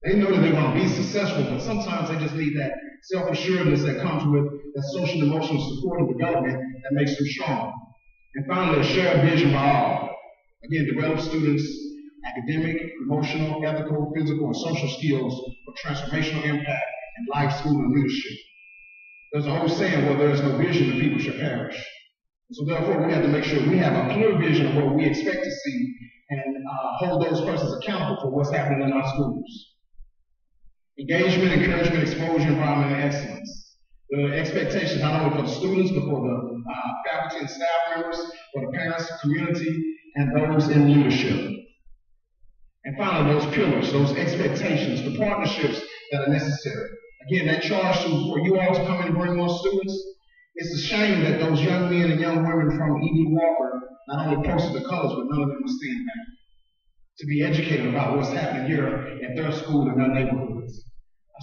[SPEAKER 12] They know that they're going to be successful, but sometimes they just need that self-assuredness that comes with that social and emotional support and development that makes them strong. And finally, a shared vision by all. Again, develop students' academic, emotional, ethical, physical, and social skills for transformational impact in life, school, and leadership. There's a whole saying, where there is no vision, the people shall perish. So therefore, we have to make sure we have a clear vision of what we expect to see and hold those persons accountable for what's happening in our schools. Engagement, encouragement, exposure, environment, and excellence. The expectations not only for the students, but for the faculty and staff members, for the parents, community, and those in leadership. And finally, those pillars, those expectations, the partnerships that are necessary. Again, that charge for you all to come in and bring more students. It's a shame that those young men and young women from E.D. Walker not only posted the colors, but none of them were staying back to be educated about what's happening here at their school and their neighborhoods.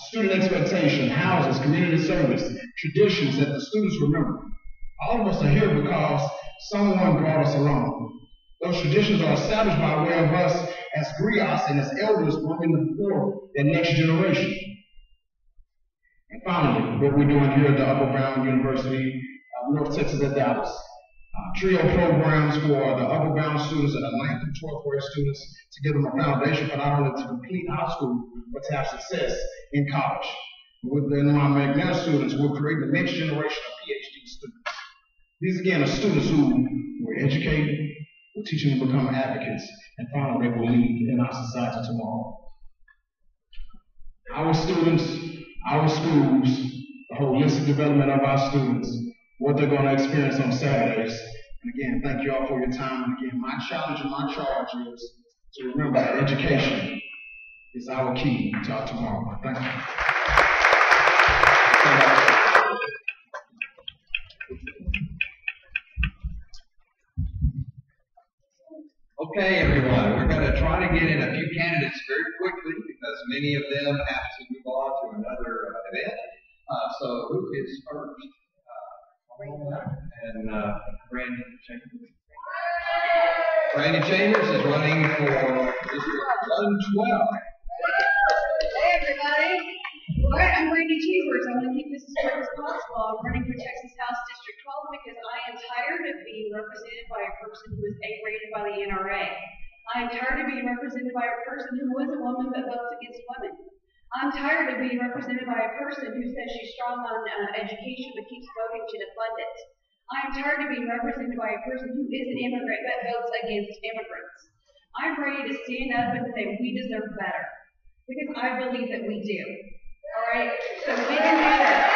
[SPEAKER 12] Student expectation, houses, community service, traditions that the students remember. All of us are here because someone brought us along. Those traditions are established by way of us as griots and as elders working forth the next generation. And finally, what we're doing here at the Upper Bound University of North Texas at Dallas. Trio programs for the Upper Bound students and the 9th through 12th grade students to give them a foundation for not only to complete high school, but to have success in college. Within my McNair students, we're creating the next generation of PhD students. These again are students who were educated, we're teaching them to become advocates, and finally they will lead in our society tomorrow. Our students, our schools, the holistic development of our students, what they're going to experience on Saturdays. And again, thank you all for your time. And again, my challenge and my charge is to remember that education is our key to our tomorrow. Thank you.
[SPEAKER 4] Okay, everyone, we're going to try to get in a few candidates very quickly because many of them have to move on to another event. So who is first? And Randy Chambers. Randy Chambers is running for District 112.
[SPEAKER 13] Hey, everybody. All right, I'm Randy Chambers. I'm going to keep this as quick as possible. I'm running for Texas House District 12 because I am tired of being represented by a person who is A-rated by the NRA. I am tired of being represented by a person who is a woman but votes against women. I'm tired of being represented by a person who says she's strong on education but keeps voting to defund it. I'm tired of being represented by a person who is an immigrant but votes against immigrants. I'm ready to stand up and say we deserve better because I believe that we do. All right, so we can do that.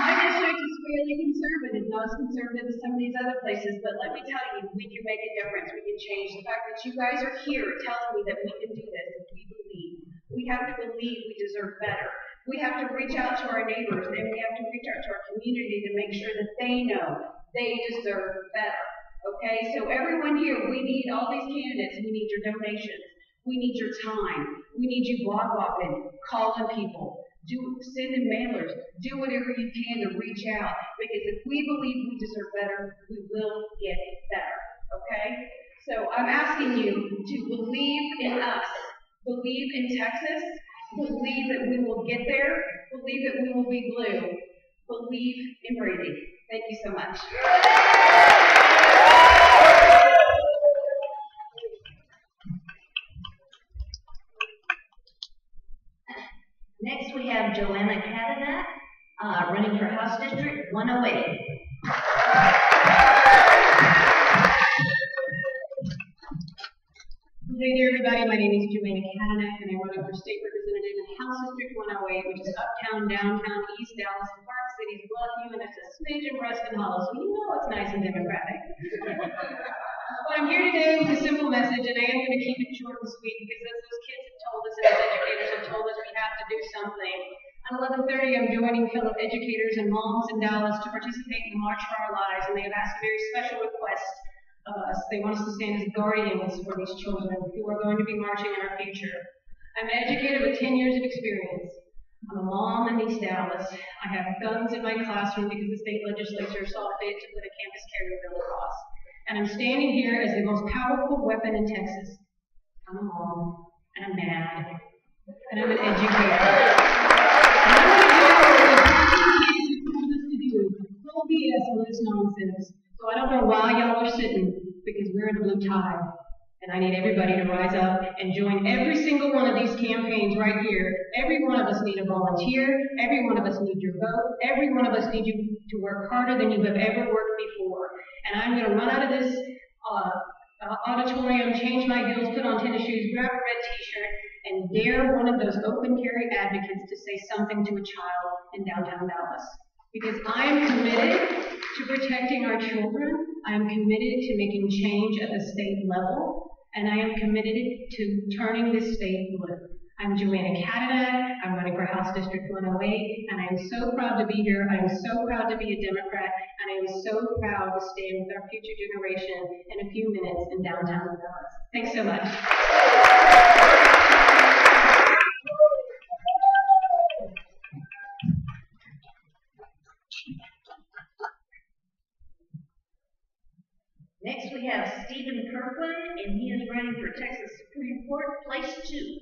[SPEAKER 13] My district is fairly conservative, not as conservative as some of these other places, but let me tell you, we can make a difference. We can change. The fact that you guys are here tells me that we can do this if we believe. We have to believe we deserve better. We have to reach out to our neighbors, and we have to reach out to our community to make sure that they know they deserve better. Okay, so everyone here, we need all these candidates. We need your donations. We need your time. We need you blog walking, calling people, sending mailers, do whatever you can to reach out. Because if we believe we deserve better, we will get better. Okay? So I'm asking you to believe in us, believe in Texas, believe that we will get there, believe that we will be blue, believe in Brady. Thank you so much.
[SPEAKER 5] Next, we have Joanna Cadillac, running for House District 108.
[SPEAKER 13] Hey there, everybody. My name is Joanna Cadillac, and I'm running for State Representative in House District 108, which is uptown, downtown, East Dallas, Park Cities, Bluffview, and it's a smidge of Ruskin Hollow, so you know it's nice and democratic. But I'm here today with a simple message, and I am going to keep it short and sweet because as those kids have told us and as educators have told us, we have to do something. At 11:30, I'm joining fellow educators and moms in Dallas to participate in the March for Our Lives, and they have asked a very special request of us. They want us to stand as guardians for these children who are going to be marching in our future. I'm an educator with 10 years of experience. I'm a mom in East Dallas. I have guns in my classroom because the state legislature saw fit to put a campus carry bill across. And I'm standing here as the most powerful weapon in Texas. I'm a mom, and I'm mad, and I'm an educator. And I'm going to do what the told us to do. No BS on this nonsense. So I don't know why y'all are sitting, because we're in a blue tie. And I need everybody to rise up and join every single one of these campaigns right here. Every one of us need a volunteer. Every one of us need your vote. Every one of us need you to work harder than you have ever worked before. And I'm going to run out of this auditorium, change my heels, put on tennis shoes, grab a red t-shirt, and dare one of those open carry advocates to say something to a child in downtown Dallas. Because I am committed to protecting our children. I am committed to making change at the state level. And I am committed to turning this state blue. I'm Joanna Cadillac. I'm running for House District 108. And I am so proud to be here. I am so proud to be a Democrat. And I am so proud to stand with our future generation in a few minutes in downtown Dallas. Thanks so much.
[SPEAKER 5] Kirkland, and he is running for Texas Supreme Court, place 2.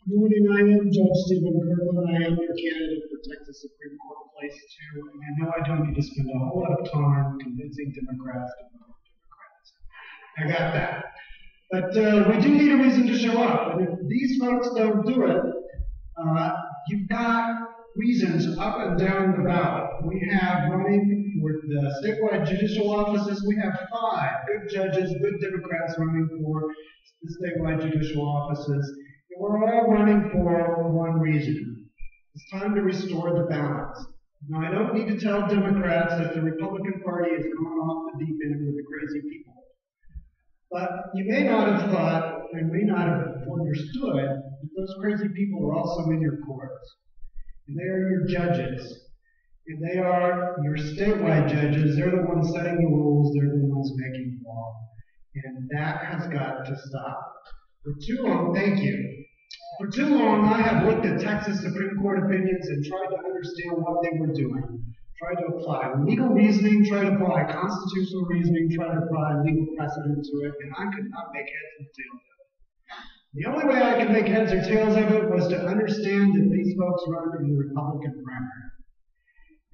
[SPEAKER 14] Good morning, I am Judge Stephen Kirkland. I am your candidate for Texas Supreme Court place 2, and I know I don't need to spend a whole lot of time convincing Democrats to vote Democrats. I got that. But we do need a reason to show up, and if these folks don't do it, you've got reasons up and down the ballot. We have running for the statewide judicial offices, we have 5 good judges, good Democrats running for the statewide judicial offices. We're all running for one reason. It's time to restore the balance. Now, I don't need to tell Democrats that the Republican Party has gone off the deep end with the crazy people. But you may not have thought, and may not have understood, that those crazy people are also in your courts. And they are your judges. And they are your statewide judges. They're the ones setting the rules. They're the ones making the law. And that has got to stop. For too long, thank you. For too long, I have looked at Texas Supreme Court opinions and tried to understand what they were doing. Tried to apply legal reasoning, tried to apply constitutional reasoning, tried to apply legal precedent to it, and I could not make heads or tails of it. The only way I could make heads or tails of it was to understand that these folks run in the Republican primary.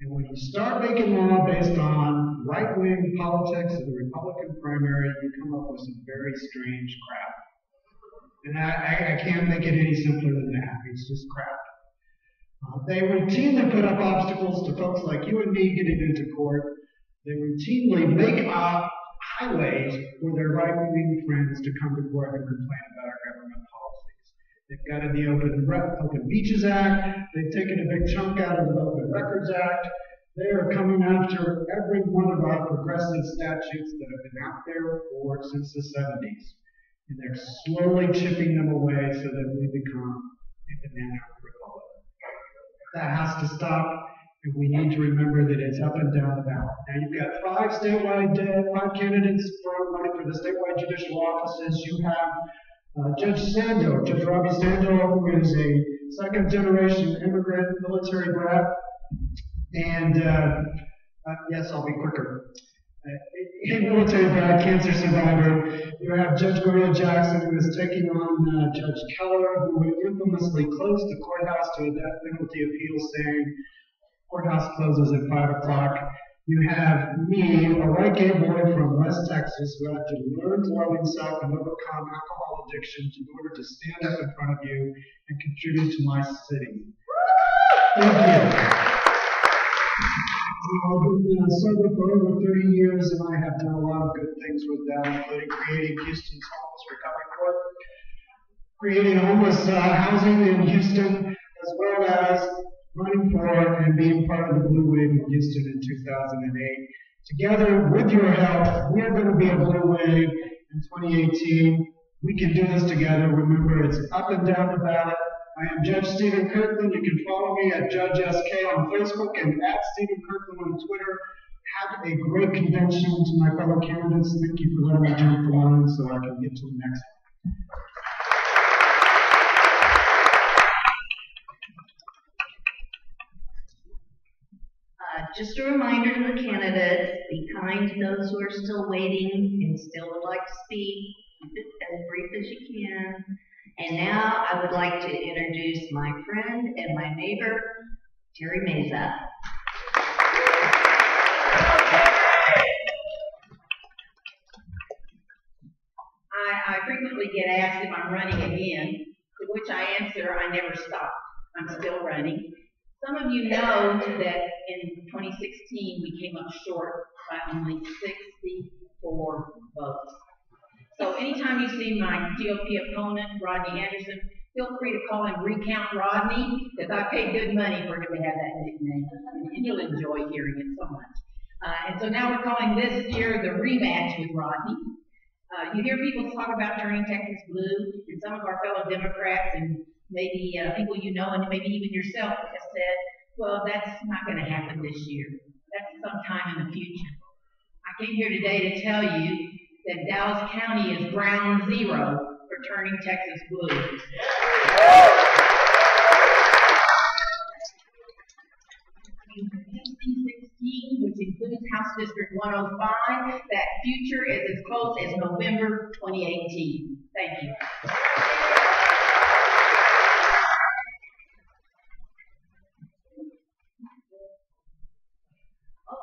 [SPEAKER 14] And when you start making law based on right-wing politics of the Republican primary, you come up with some very strange crap. And I can't make it any simpler than that. It's just crap. They routinely put up obstacles to folks like you and me getting into court. They routinely make up highways for their right-wing friends to come to court and complain about our government policies. They've got the Open Beaches Act. They've taken a big chunk out of the Open Records Act. They are coming after every one of our progressive statutes that have been out there since the 70s. And they're slowly chipping them away so that we become a banana republic. That has to stop, and we need to remember that it's up and down the ballot. Now, you've got 5 candidates running for the statewide judicial offices. You have Judge Sando, Judge Robbie Sando, who is a second-generation immigrant military brat. And yes, I'll be quicker. A military brat, cancer survivor. You have Judge Maria Jackson, who is taking on Judge Keller, who infamously closed the courthouse to a death penalty appeal, saying courthouse closes at 5 o'clock. You have me, a white gay boy from West Texas, who had to learn to love himself and overcome alcohol addiction in order to stand up in front of you and contribute to my city. Thank you. I've been sober for over 30 years, and I have done a lot of good things with that, including creating Houston's Homeless Recovery Court, creating homeless housing in Houston, as well as running for and being part of the Blue Wave in Houston in 2008. Together, with your help, we're going to be a Blue Wave in 2018. We can do this together. Remember, it's up and down the ballot. I am Judge Stephen Kirkland. You can follow me at Judge SK on Facebook and at Stephen Kirkland on Twitter. Have a great convention to my fellow candidates. Thank you for letting me jump the line so I can get to the next one.
[SPEAKER 5] Just a reminder to the candidates, be kind to those who are still waiting and still would like to speak. Keep it as brief as you can. And now I would like to introduce my friend and my neighbor, Terry Meza.
[SPEAKER 3] I frequently get asked if I'm running again, to which I answer, I never stopped. I'm still running. Some of you know that in 2016 we came up short by only 64 votes. So anytime you see my GOP opponent, Rodney Anderson, feel free to call him Recount Rodney, because I paid good money for him to have that nickname, and you'll enjoy hearing it so much. And so now we're calling this year the rematch with Rodney. You hear people talk about turning Texas blue, and some of our fellow Democrats and maybe people you know, and maybe even yourself have said, well, that's not going to happen this year. That's sometime in the future. I came here today to tell you that Dallas County is ground zero for turning Texas blue. SB 16 which includes House District 105. That future is as close as November 2018. Thank you.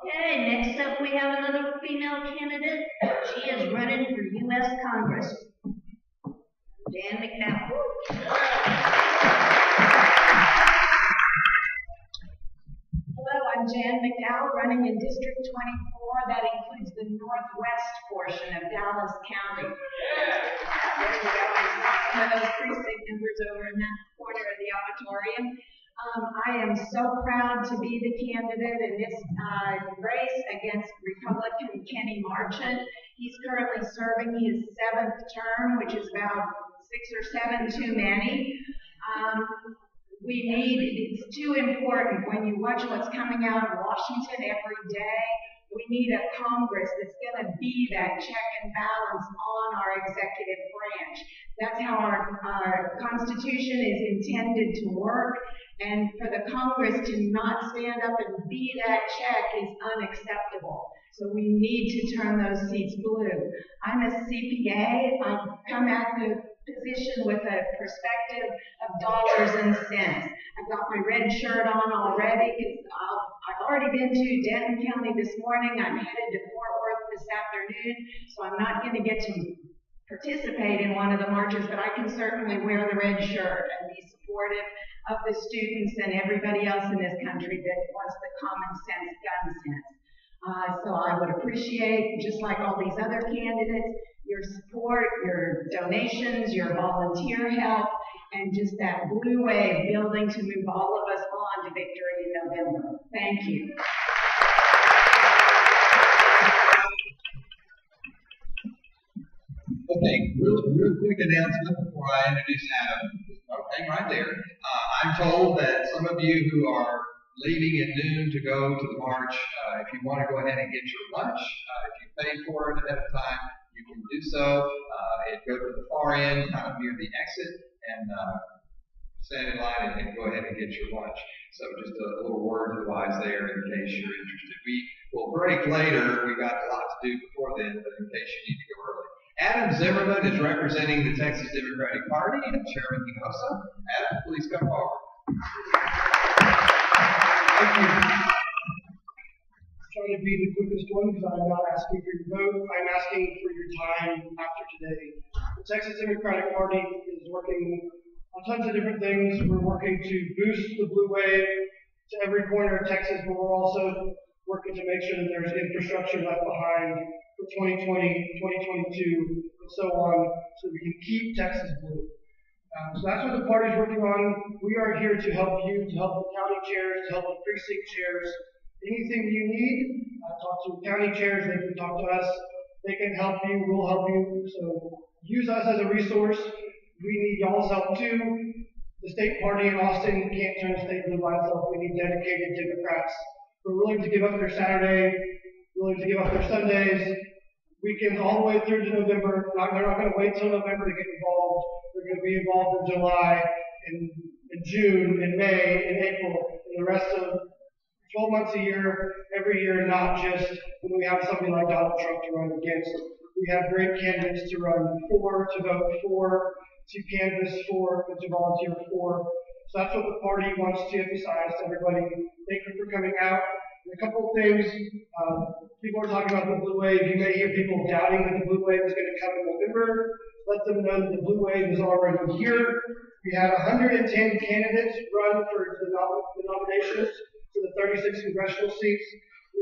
[SPEAKER 5] Okay, next up we have another female candidate. She is running for U.S. Congress. Jan McDowell.
[SPEAKER 15] Hello, I'm Jan McDowell, running in District 24. That includes the northwest portion of Dallas County. There we go. I saw some of those precinct numbers over in that corner of the auditorium. I am so proud to be the candidate in this race against Republican Kenny Marchant. He's currently serving his 7th term, which is about 6 or 7 too many. It's too important when you watch what's coming out of Washington every day. We need a Congress that's going to be that check and balance on our executive branch. That's how our Constitution is intended to work. And for the Congress to not stand up and be that check is unacceptable. So we need to turn those seats blue. I'm a CPA. I've come at the position with a perspective of dollars and cents. I've got my red shirt on already because I've already been to Denton County this morning. I'm headed to Fort Worth this afternoon, so I'm not going to get to participate in one of the marches, but I can certainly wear the red shirt and be supportive of the students and everybody else in this country that wants the common sense gun sense. So I would appreciate, just like all these other candidates, your support, your donations, your volunteer help, and just that blue wave building to move all of us on to victory in November. Thank you.
[SPEAKER 4] Okay, real quick announcement before I introduce Adam. Okay, right there. I'm told that some of you who are leaving at noon to go to the march, if you want to go ahead and get your lunch, if you paid for it ahead of time, you can do so. Go to the far end, kind of near the exit, and stand in line and go ahead and get your lunch. So just a little word to the wise there in case you're interested. We will break later. We've got a lot to do before then, but in case you need to go early. Adam Zimmerman is representing the Texas Democratic Party and Chairman Hinosa. Adam, please come forward.
[SPEAKER 14] Thank you. Try to be the quickest one because I'm not asking for your vote. I'm asking for your time after today. The Texas Democratic Party is working on tons of different things. We're working to boost the blue wave to every corner of Texas, but we're also working to make sure that there's infrastructure left behind for 2020, 2022, and so on, so we can keep Texas blue. So that's what the party's working on. We are here to help you, to help the county chairs, to help the precinct chairs. Anything you need, talk to county chairs, they can talk to us. They can help you, we'll help you. So use us as a resource. We need y'all's help too. The state party in Austin can't turn the state blue by itself. We need dedicated Democrats who are willing to give up their Saturday, willing to give up their Sundays, weekends all the way through to November. They're not going to wait till November to get involved. They're going to be involved in July, in June, in May, in April, and the rest of 12 months a year, every year, not just when we have somebody like Donald Trump to run against. We have great candidates to run for, to vote for, to canvass for, and to volunteer for. So that's what the party wants to emphasize to everybody. Thank you for coming out. And a couple of things, people are talking about the blue wave. You may hear people doubting that the blue wave is going to come in November. Let them know that the blue wave is already here. We have 110 candidates run for the nominations for the 36 congressional seats.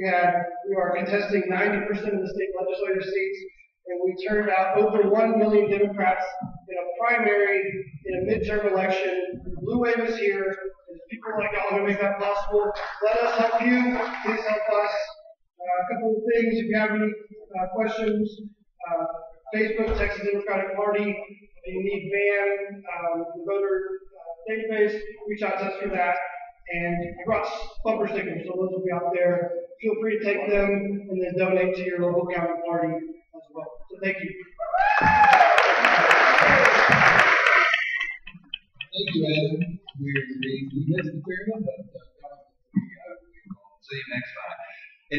[SPEAKER 14] We are contesting 90% of the state legislative seats, and we turned out over 1 million Democrats in a primary, in a midterm election. The blue wave is here. There's people like y'all who make that possible. Let us help you. Please help us. A couple of things, if you have any questions, Facebook, Texas Democratic Party. If you need VAN, the voter database, reach out to us for that. And I brought bumper stickers, so those will be out there. Feel free to take them and then donate to your local county party as well. So thank you.
[SPEAKER 4] Thank you, Adam. We missed the pyramid, but we'll see you next time.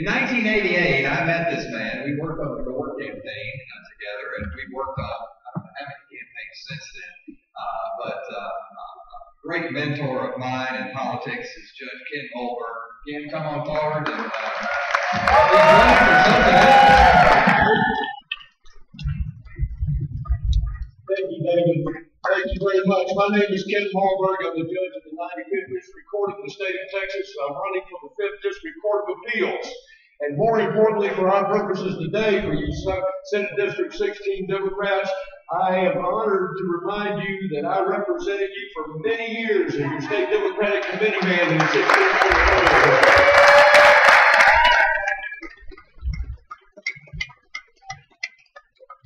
[SPEAKER 4] In 1988, I met this man. We worked on the Gore campaign together, and we worked on I don't know how many campaigns since then. A great mentor of mine in politics is Judge Ken Mulber. Ken, come on forward. And, he's running for something else.
[SPEAKER 16] Thank you, David. Thank you very much. My name is Ken Hallberg. I'm the judge of the 95th District Court of the state of Texas. I'm running for the 5th District Court of Appeals. And more importantly, for our purposes today, for you Senate District 16 Democrats, I am honored to remind you that I represented you for many years as your state Democratic committee man in the 16th Court.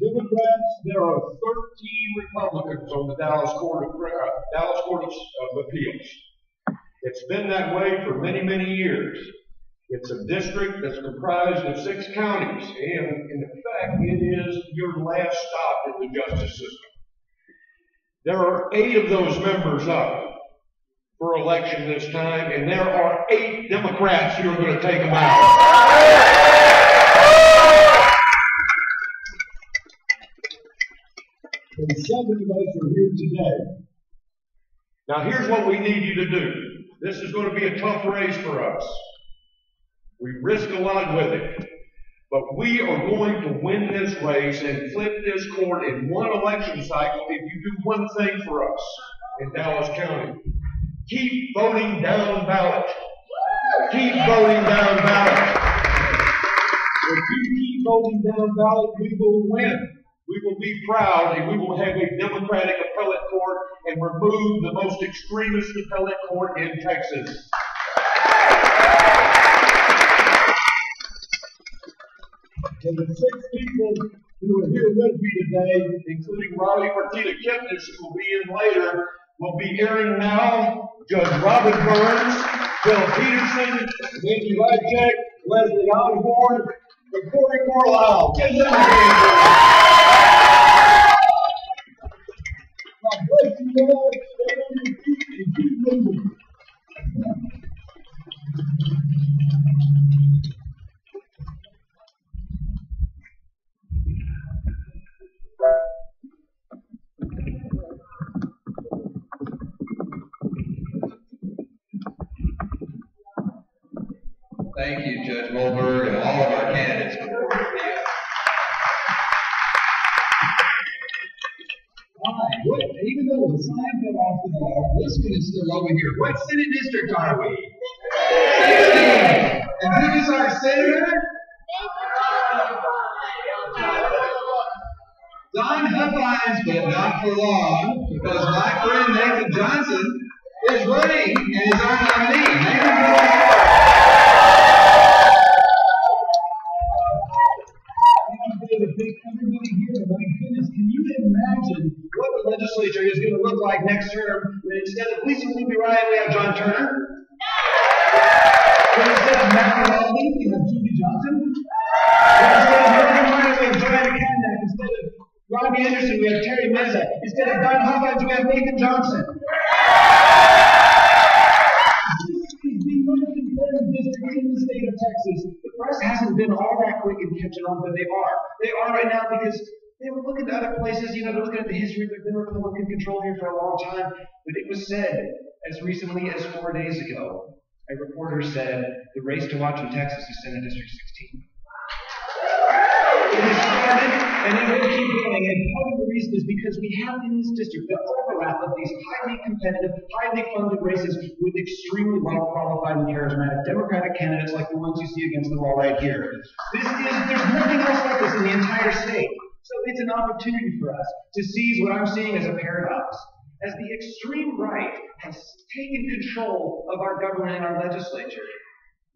[SPEAKER 16] Democrats, there are 13 Republicans on the Dallas Court of Appeals. It's been that way for many, many years. It's a district that's comprised of 6 counties, and in effect, it is your last stop in the justice system. There are 8 of those members up for election this time, and there are 8 Democrats who are going to take them out. And 7 of us are here today. Now here's what we need you to do. This is going to be a tough race for us. We risk a lot with it. But we are going to win this race and flip this court in one election cycle if you do one thing for us in Dallas County. Keep voting down ballot. Keep voting down ballot. If you keep voting down ballot, we will win. We will be proud, and we will have a Democratic appellate court and remove the most extremist appellate court in Texas. And the 6 people who are here with me today, including Riley Martina Kipnis, who will be in later, will be hearing now Judge Robert Burns, Bill Peterson, Nikki Lajcek, Leslie Osborne, and Corey Carlisle. Get them in. God bless you all. Stay on your feet and keep moving.
[SPEAKER 4] Thank you, Judge Mulberg, and all of our candidates for the Court of Appeals.
[SPEAKER 17] Hi, even though the sign fell off the wall, this one is still over here. What Senate district are we? 16. And who is our senator? Don Huffines, but not for long, because my friend Nathan Johnson is running and is our nominee. Nathan, go ahead. Everybody here, my goodness, can you imagine what the legislature is going to look like next term when instead of Lisa Luby Ryan, we have John Turner? When instead of Matt Raleigh, we have Judy Johnson? When instead of Hillary Clinton, we have Joanna Kandak? Instead of Robbie Anderson, we have Terry Meza? Instead of Don Huffines, we have Nathan Johnson? In the state of Texas, the press hasn't been all that quick in catching on, but they are. They are right now because they were looking to other places, they're looking at the history. There's been Republican control here for a long time, but it was said as recently as 4 days ago, a reporter said the race to watch in Texas is Senate District 16. It has started, and it will keep going, and part of the reason is because we have in this district the overlap of these highly competitive, highly funded races with extremely well-qualified and charismatic Democratic candidates like the ones you see against the wall right here. There's nothing else like this in the entire state. So it's an opportunity for us to seize what I'm seeing as a paradox. As the extreme right has taken control of our government and our legislature,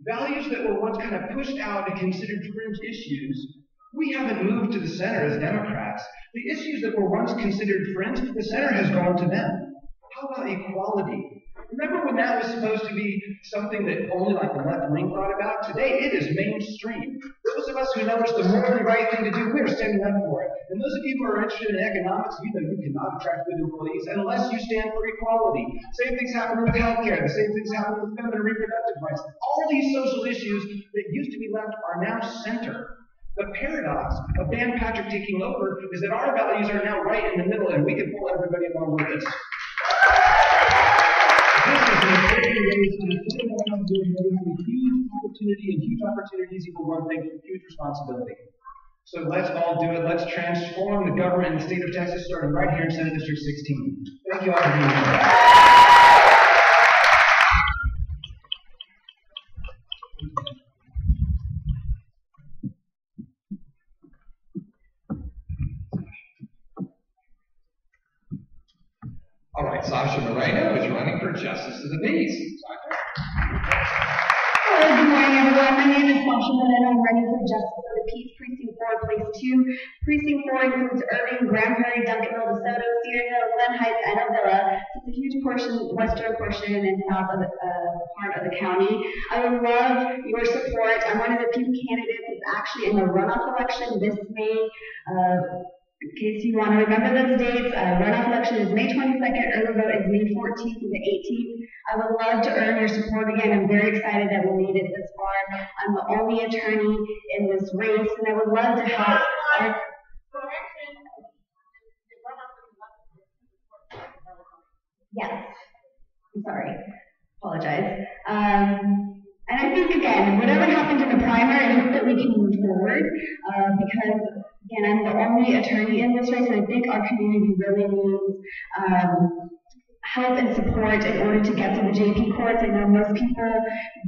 [SPEAKER 17] values that were once kind of pushed out and considered fringe issues, we haven't moved to the center as Democrats. The issues that were once considered fringe, the center has gone to them. How about equality? Remember when that was supposed to be something that only like the left wing thought about? Today it is mainstream. those of us who know it's the morally right thing to do, we are standing up for it. And those of you who are interested in economics, you know you cannot attract good employees unless you stand for equality. Same things happen with healthcare. The same things happen with feminine reproductive rights. All these social issues that used to be left are now center. The paradox of Dan Patrick taking over is that our values are now right in the middle, and we can pull everybody along with us. This is an important race, and it's really around doing a huge opportunity, and huge opportunities equal one thing, huge responsibility. So let's all do it. Let's transform the government in the state of Texas, starting right here in Senate District 16. Thank you all for being here.
[SPEAKER 4] All right, Sasha Moreno is running for Justice of the Peace.
[SPEAKER 18] Hello, good morning, everyone. My name is Sasha Moreno. I'm running for Justice of the Peace, Precinct 4, Place 2. Precinct 4 includes Irving, Grand Prairie, Duncanville, DeSoto, Cedar Hill, Glen Heights, and Ovilla. It's a huge portion, western portion and south of the part of the county. I would love your support. I'm one of the few candidates that's actually in the runoff election this May. In case you want to remember those dates, runoff election is May 22nd, early vote is May 14th through the 18th. I would love to earn your support again. I'm very excited that we made it this far. I'm the only attorney in this race, and I would love to help. Yes. I'm sorry. Apologize. And I think, again, whatever happened in the primary, I hope that we can move forward because, again, I'm the only attorney in this race, and I think our community really needs help and support in order to get to the JP courts. I know most people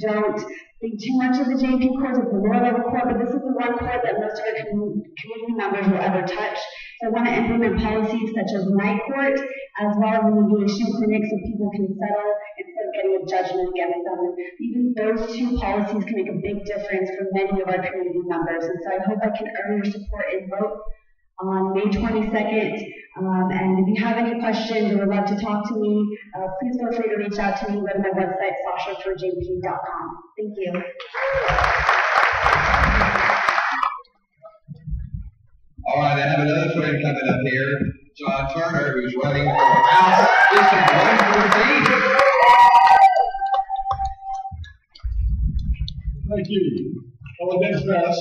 [SPEAKER 18] don't think too much of the JP courts. It's a lower level court, but this is the one court that most of our community members will ever touch. So I want to implement policies such as night court, as well as a mediation clinic so people can settle instead of getting a judgment against them. And even those two policies can make a big difference for many of our community members. And so I hope I can earn your support and vote on May 22nd. And if you have any questions or would love to talk to me, please feel free to reach out to me. Go to my website, sashaforjp.com. Thank you.
[SPEAKER 4] All right, I have another friend coming up here, John Turner, who's running for House District 114.
[SPEAKER 19] Thank you. Well, next us.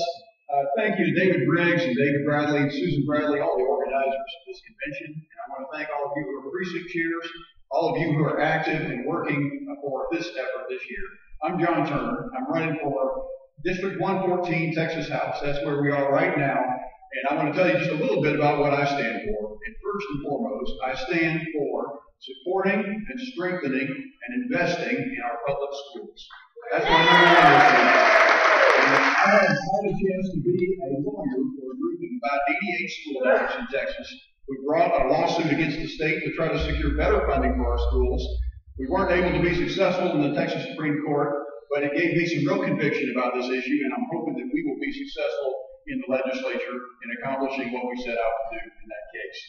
[SPEAKER 19] Thank you to David Briggs and David Bradley and Susan Bradley, all the organizers of this convention. And I want to thank all of you who are precinct chairs, all of you who are active and working for this effort this year. I'm John Turner. I'm running for District 114, Texas House. That's where we are right now. And I want to tell you just a little bit about what I stand for. And first and foremost, I stand for supporting and strengthening and investing in our public schools. That's my number one issue. I had a chance to be a lawyer for a group of about 88 school districts in Texas. We brought a lawsuit against the state to try to secure better funding for our schools. We weren't able to be successful in the Texas Supreme Court, but it gave me some real conviction about this issue, and I'm hoping that we will be successful in the legislature in accomplishing what we set out to do in that case.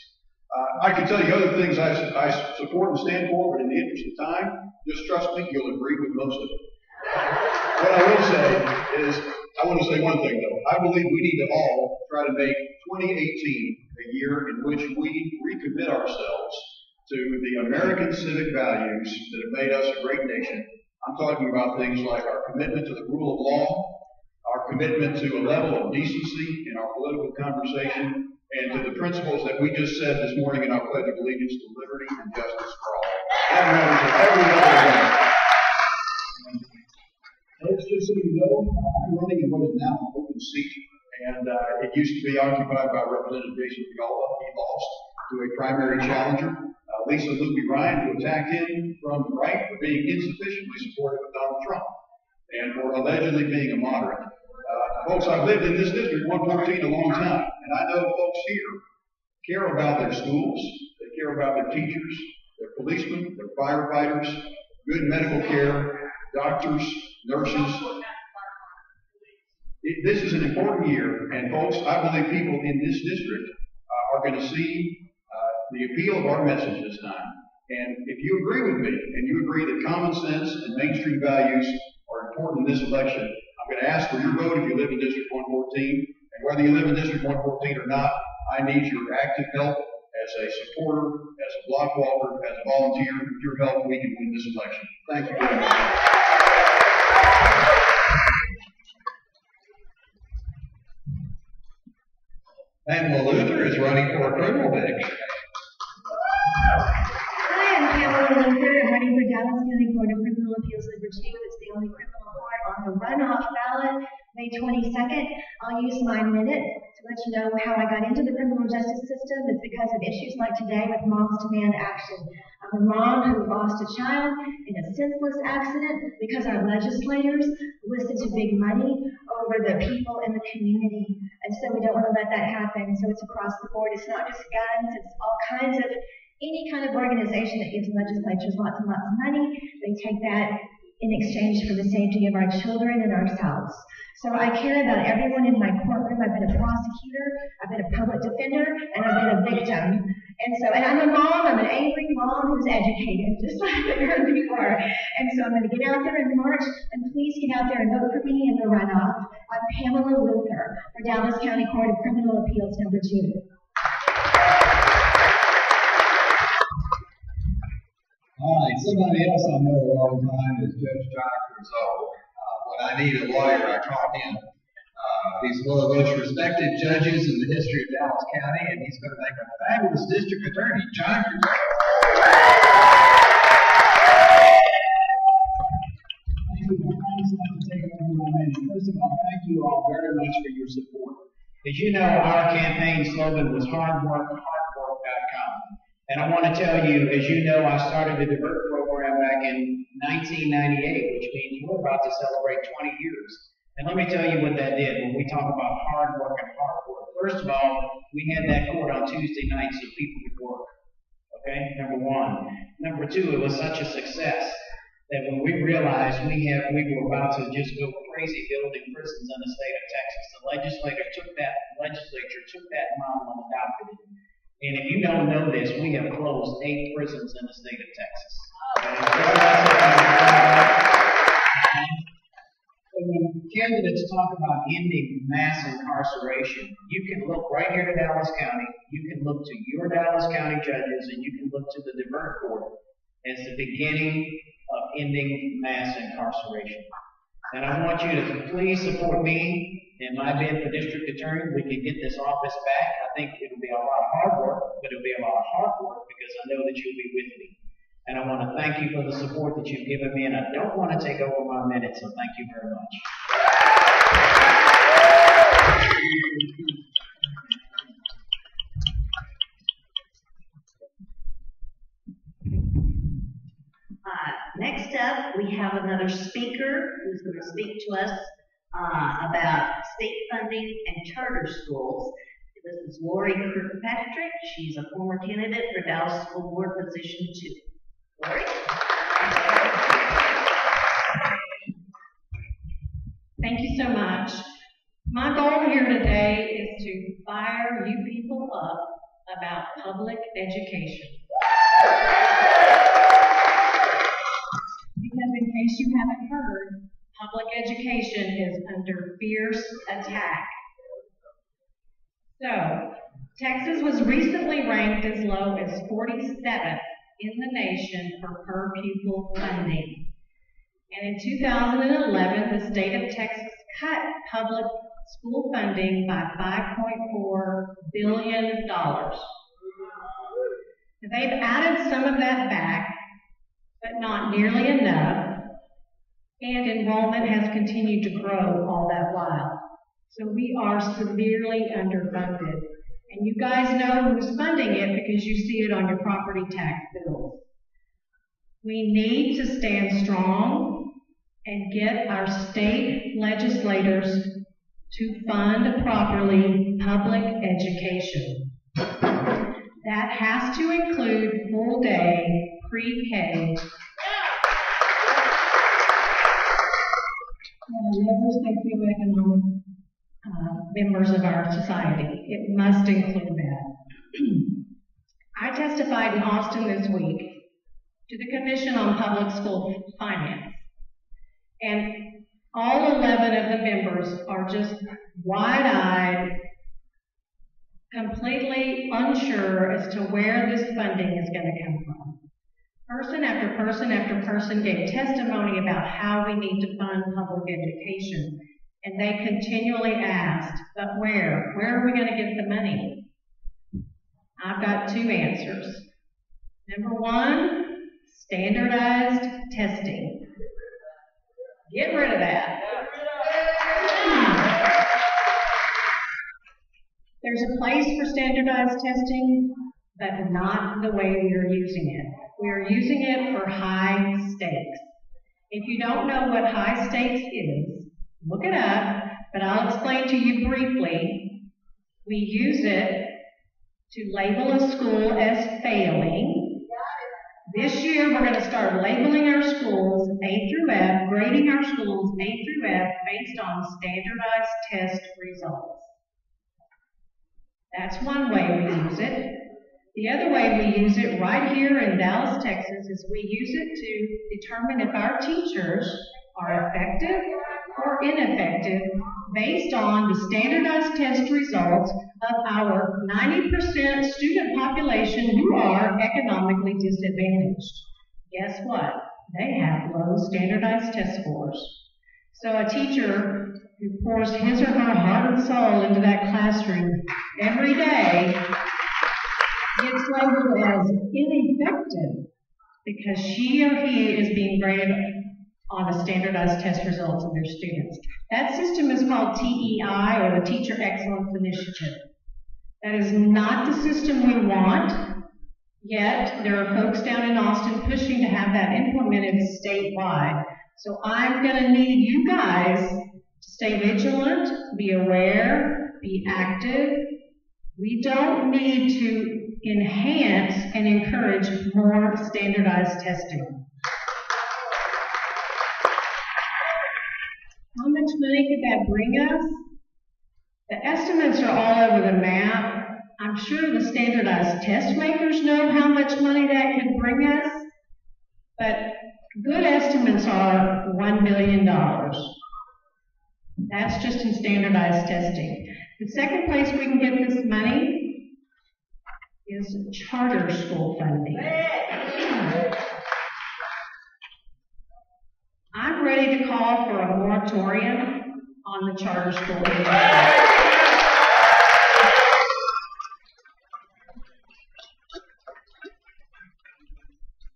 [SPEAKER 19] I can tell you other things I support and stand for, but in the interest of time, just trust me, you'll agree with most of it. What I will say is, I want to say one thing though. I believe we need to all try to make 2018 a year in which we recommit ourselves to the American civic values that have made us a great nation. I'm talking about things like our commitment to the rule of law, our commitment to a level of decency in our political conversation, and to the principles that we just said this morning in our Pledge of Allegiance to liberty and justice for all. That matters at every level.
[SPEAKER 12] Folks, just so you know, I'm running in what is now an
[SPEAKER 19] open seat, and it used to be occupied by Representative Jason Fiala. He lost to a primary challenger, Lisa Luby Ryan, who attacked him from the right for being insufficiently supportive of Donald Trump and for allegedly being a moderate. Folks, I've lived in this district, 114, a long time, and I know folks here care about their schools, they care about their teachers, their policemen, their firefighters, good medical care, doctors, nurses. This is an important year, and folks, I believe people in this district are going to see the appeal of our message this time. And if you agree with me, and you agree that common sense and mainstream values are important in this election, I'm going to ask for your vote if you live in District 114. And whether you live in District 114 or not, I need your active help as a supporter, as a block walker, as a volunteer. With your help, we can win this election. Thank you very much. Pamela Luther is running for a criminal bench.
[SPEAKER 18] Hi, I'm Pamela Luther. I'm running for Dallas County Court of Criminal Appeals number 2. It's the only criminal court on the runoff ballot, May 22nd. I'll use my minute to let you know how I got into the criminal justice system. It's because of issues like today with Moms Demand Action. I'm a mom who lost a child in a senseless accident because our legislators listen to big money over the people in the community. And so we don't want to let that happen. So it's across the board. It's not just guns. It's all kinds of, any kind of organization that gives legislatures lots and lots of money. They take that in exchange for the safety of our children and ourselves. So I care about everyone in my courtroom. I've been a prosecutor, I've been a public defender, and I've been a victim. And I'm a mom, I'm an angry mom who's educated, just like I heard before. And so I'm going to get out there in March, and please get out there and vote for me in the runoff. I'm Pamela Luther for Dallas County Court of Criminal Appeals number 2.
[SPEAKER 4] All right, somebody else I know a long time is Judge Jonathan Rizzo. When I need a lawyer, I call him. He's one of the most respected judges in the history of Dallas County, and he's going to make a fabulous district attorney. Jonathan Rizzo.
[SPEAKER 14] Thank you. First of all, thank you all very much for your support. As you know, our campaign slogan was hardwork.com. And I want to tell you, as you know, I started the Divert program back in 1998, which means we're about to celebrate 20 years. And let me tell you what that did when we talk about hard work and hard work. First of all, we had that court on Tuesday night so people could work. Okay, number one. Number two, it was such a success that when we realized we were about to just go crazy building prisons in the state of Texas, the legislature took that model and adopted it. And if you don't know this, we have closed 8 prisons in the state of Texas. So when candidates talk about ending mass incarceration, you can look right here to Dallas County, you can look to your Dallas County judges, and you can look to the Divert Court as the beginning of ending mass incarceration. And I want you to please support me in my bid for district attorney. We can get this office back. I think it'll be a lot of hard work, but it'll be a lot of hard work because I know that you'll be with me. And I want to thank you for the support that you've given me, and I don't want to take over my minute, so thank you very much.
[SPEAKER 5] Next up, we have another speaker who's going to speak to us about state funding and charter schools. This is Lori Kirkpatrick. She's a former candidate for Dallas School Board Position 2. Lori?
[SPEAKER 7] Thank you so much. My goal here today is to fire you people up about public education. Because in case you haven't heard, public education is under fierce attack. So, Texas was recently ranked as low as 47th in the nation for per pupil funding. And in 2011, the state of Texas cut public school funding by $5.4 billion. They've added some of that back, but not nearly enough, and enrollment has continued to grow all that while. So we are severely underfunded. And you guys know who's funding it because you see it on your property tax bills. We need to stand strong and get our state legislators to fund properly public education. That has to include full day pre-K. Socioeconomic members of our society. It must include that. I testified in Austin this week to the Commission on Public School Finance. And
[SPEAKER 20] All 11 of the members are just wide-eyed, completely unsure as to where this funding is going to come from. Person after person after person gave testimony about how we need to fund public education, and they continually asked, but where? Where are we going to get the money? I've got two answers. Number one, standardized testing. Get rid of that. There's a place for standardized testing, but not the way we are using it. We are using it for high stakes. If you don't know what high stakes is, look it up, but I'll explain to you briefly. We use it to label a school as failing. This year, we're going to start labeling our schools A through F, grading our schools A through F based on standardized test results. That's one way we use it. The other way we use it right here in Dallas, Texas, is we use it to determine if our teachers are effective or ineffective based on the standardized test results of our 90% student population who are economically disadvantaged. Guess what? They have low standardized test scores. So a teacher who pours his or her heart and soul into that classroom every day gets labeled as ineffective because she or he is being graded on the standardized test results of their students. That system is called TEI, or the Teacher Excellence Initiative. That is not the system we want, yet there are folks down in Austin pushing to have that implemented statewide. So I'm going to need you guys to stay vigilant, be aware, be active. We don't need to enhance and encourage more standardized testing. How much money could that bring us? The estimates are all over the map. I'm sure the standardized test makers know how much money that could bring us, but good estimates are $1 billion. That's just in standardized testing. The second place we can get this money is charter school funding. I'm ready to call for a moratorium on the charter school industry.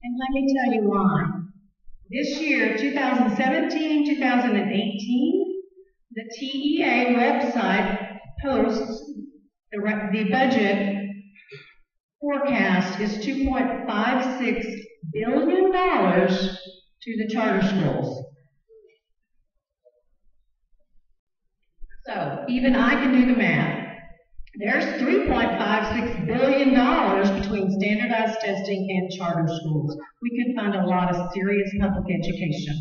[SPEAKER 20] And let me tell you why. This year, 2017, 2018, the TEA website posts the budget forecast is $2.56 billion to the charter schools. So even I can do the math. There's $3.56 billion between standardized testing and charter schools. We could fund a lot of serious public education.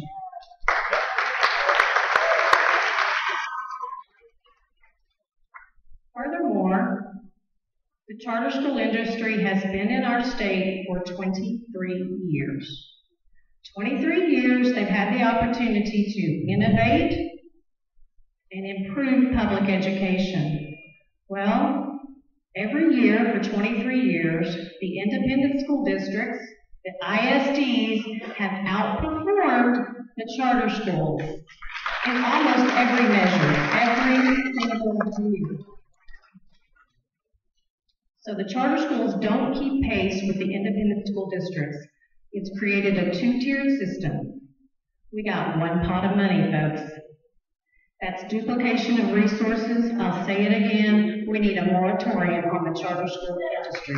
[SPEAKER 20] Furthermore, the charter school industry has been in our state for 23 years. 23 years they've had the opportunity to innovate and improve public education. Well, every year for 23 years, the independent school districts, the ISDs, have outperformed the charter schools in almost every measure, every single year. So the charter schools don't keep pace with the independent school districts. It's created a two-tiered system. We got one pot of money, folks. That's duplication of resources. I'll say it again. We need a moratorium on the charter school industry.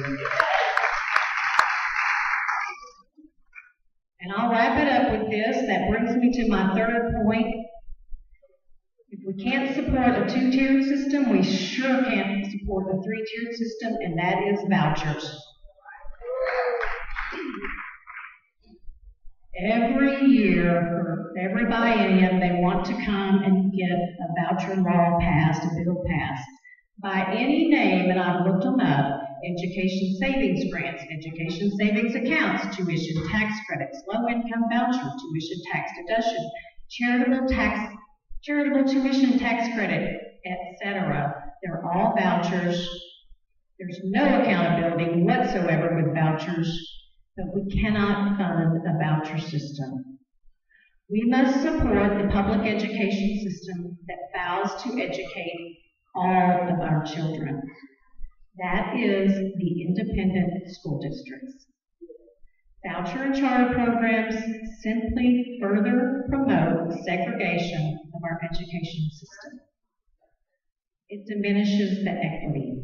[SPEAKER 20] And I'll wrap it up with this. That brings me to my third point. If we can't support a two-tiered system, we sure can't support a three-tiered system, and that is vouchers. Every year, for every biennium, they want to come and get a voucher law passed, a bill passed. By any name, and I've looked them up, education savings grants, education savings accounts, tuition tax credits, low-income voucher, tuition tax deduction, charitable tax charitable tuition tax credit, etc. They're all vouchers. There's no accountability whatsoever with vouchers, but we cannot fund a voucher system. We must support the public education system that vows to educate all of our children. That is the independent school districts. Voucher and charter programs simply further promote segregation of our education system. It diminishes the equity.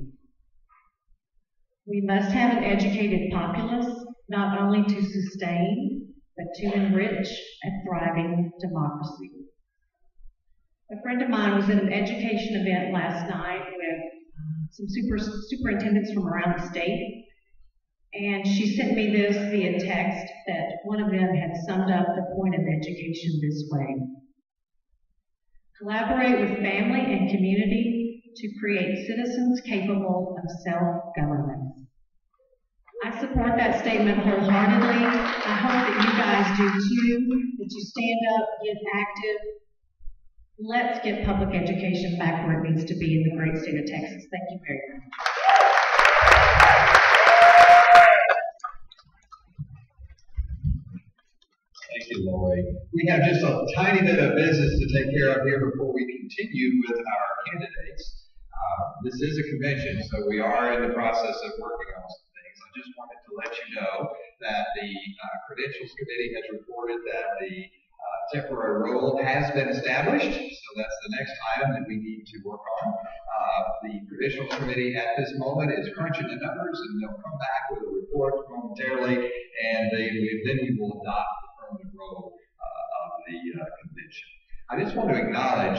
[SPEAKER 20] We must have an educated populace, not only to sustain, but to enrich a thriving democracy. A friend of mine was at an education event last night with some superintendents from around the state, and she sent me this via text that one of them had summed up the point of education this way: collaborate with family and community to create citizens capable of self-governance. I support that statement wholeheartedly. I hope that you guys do too, that you stand up, get active. Let's get public education back where it needs to be in the great state of Texas. Thank you very much.
[SPEAKER 4] Thank you, Lori. We have just a tiny bit of business to take care of here before we continue with our candidates. This is a convention, so we are in the process of working on some things. I just wanted to let you know that the Credentials Committee has reported that the temporary role has been established, so that's the next item that we need to work on. The Credentials Committee at this moment is crunching the numbers, and they'll come back with a report momentarily, and then we will adopt the permanent role of the convention. I just want to acknowledge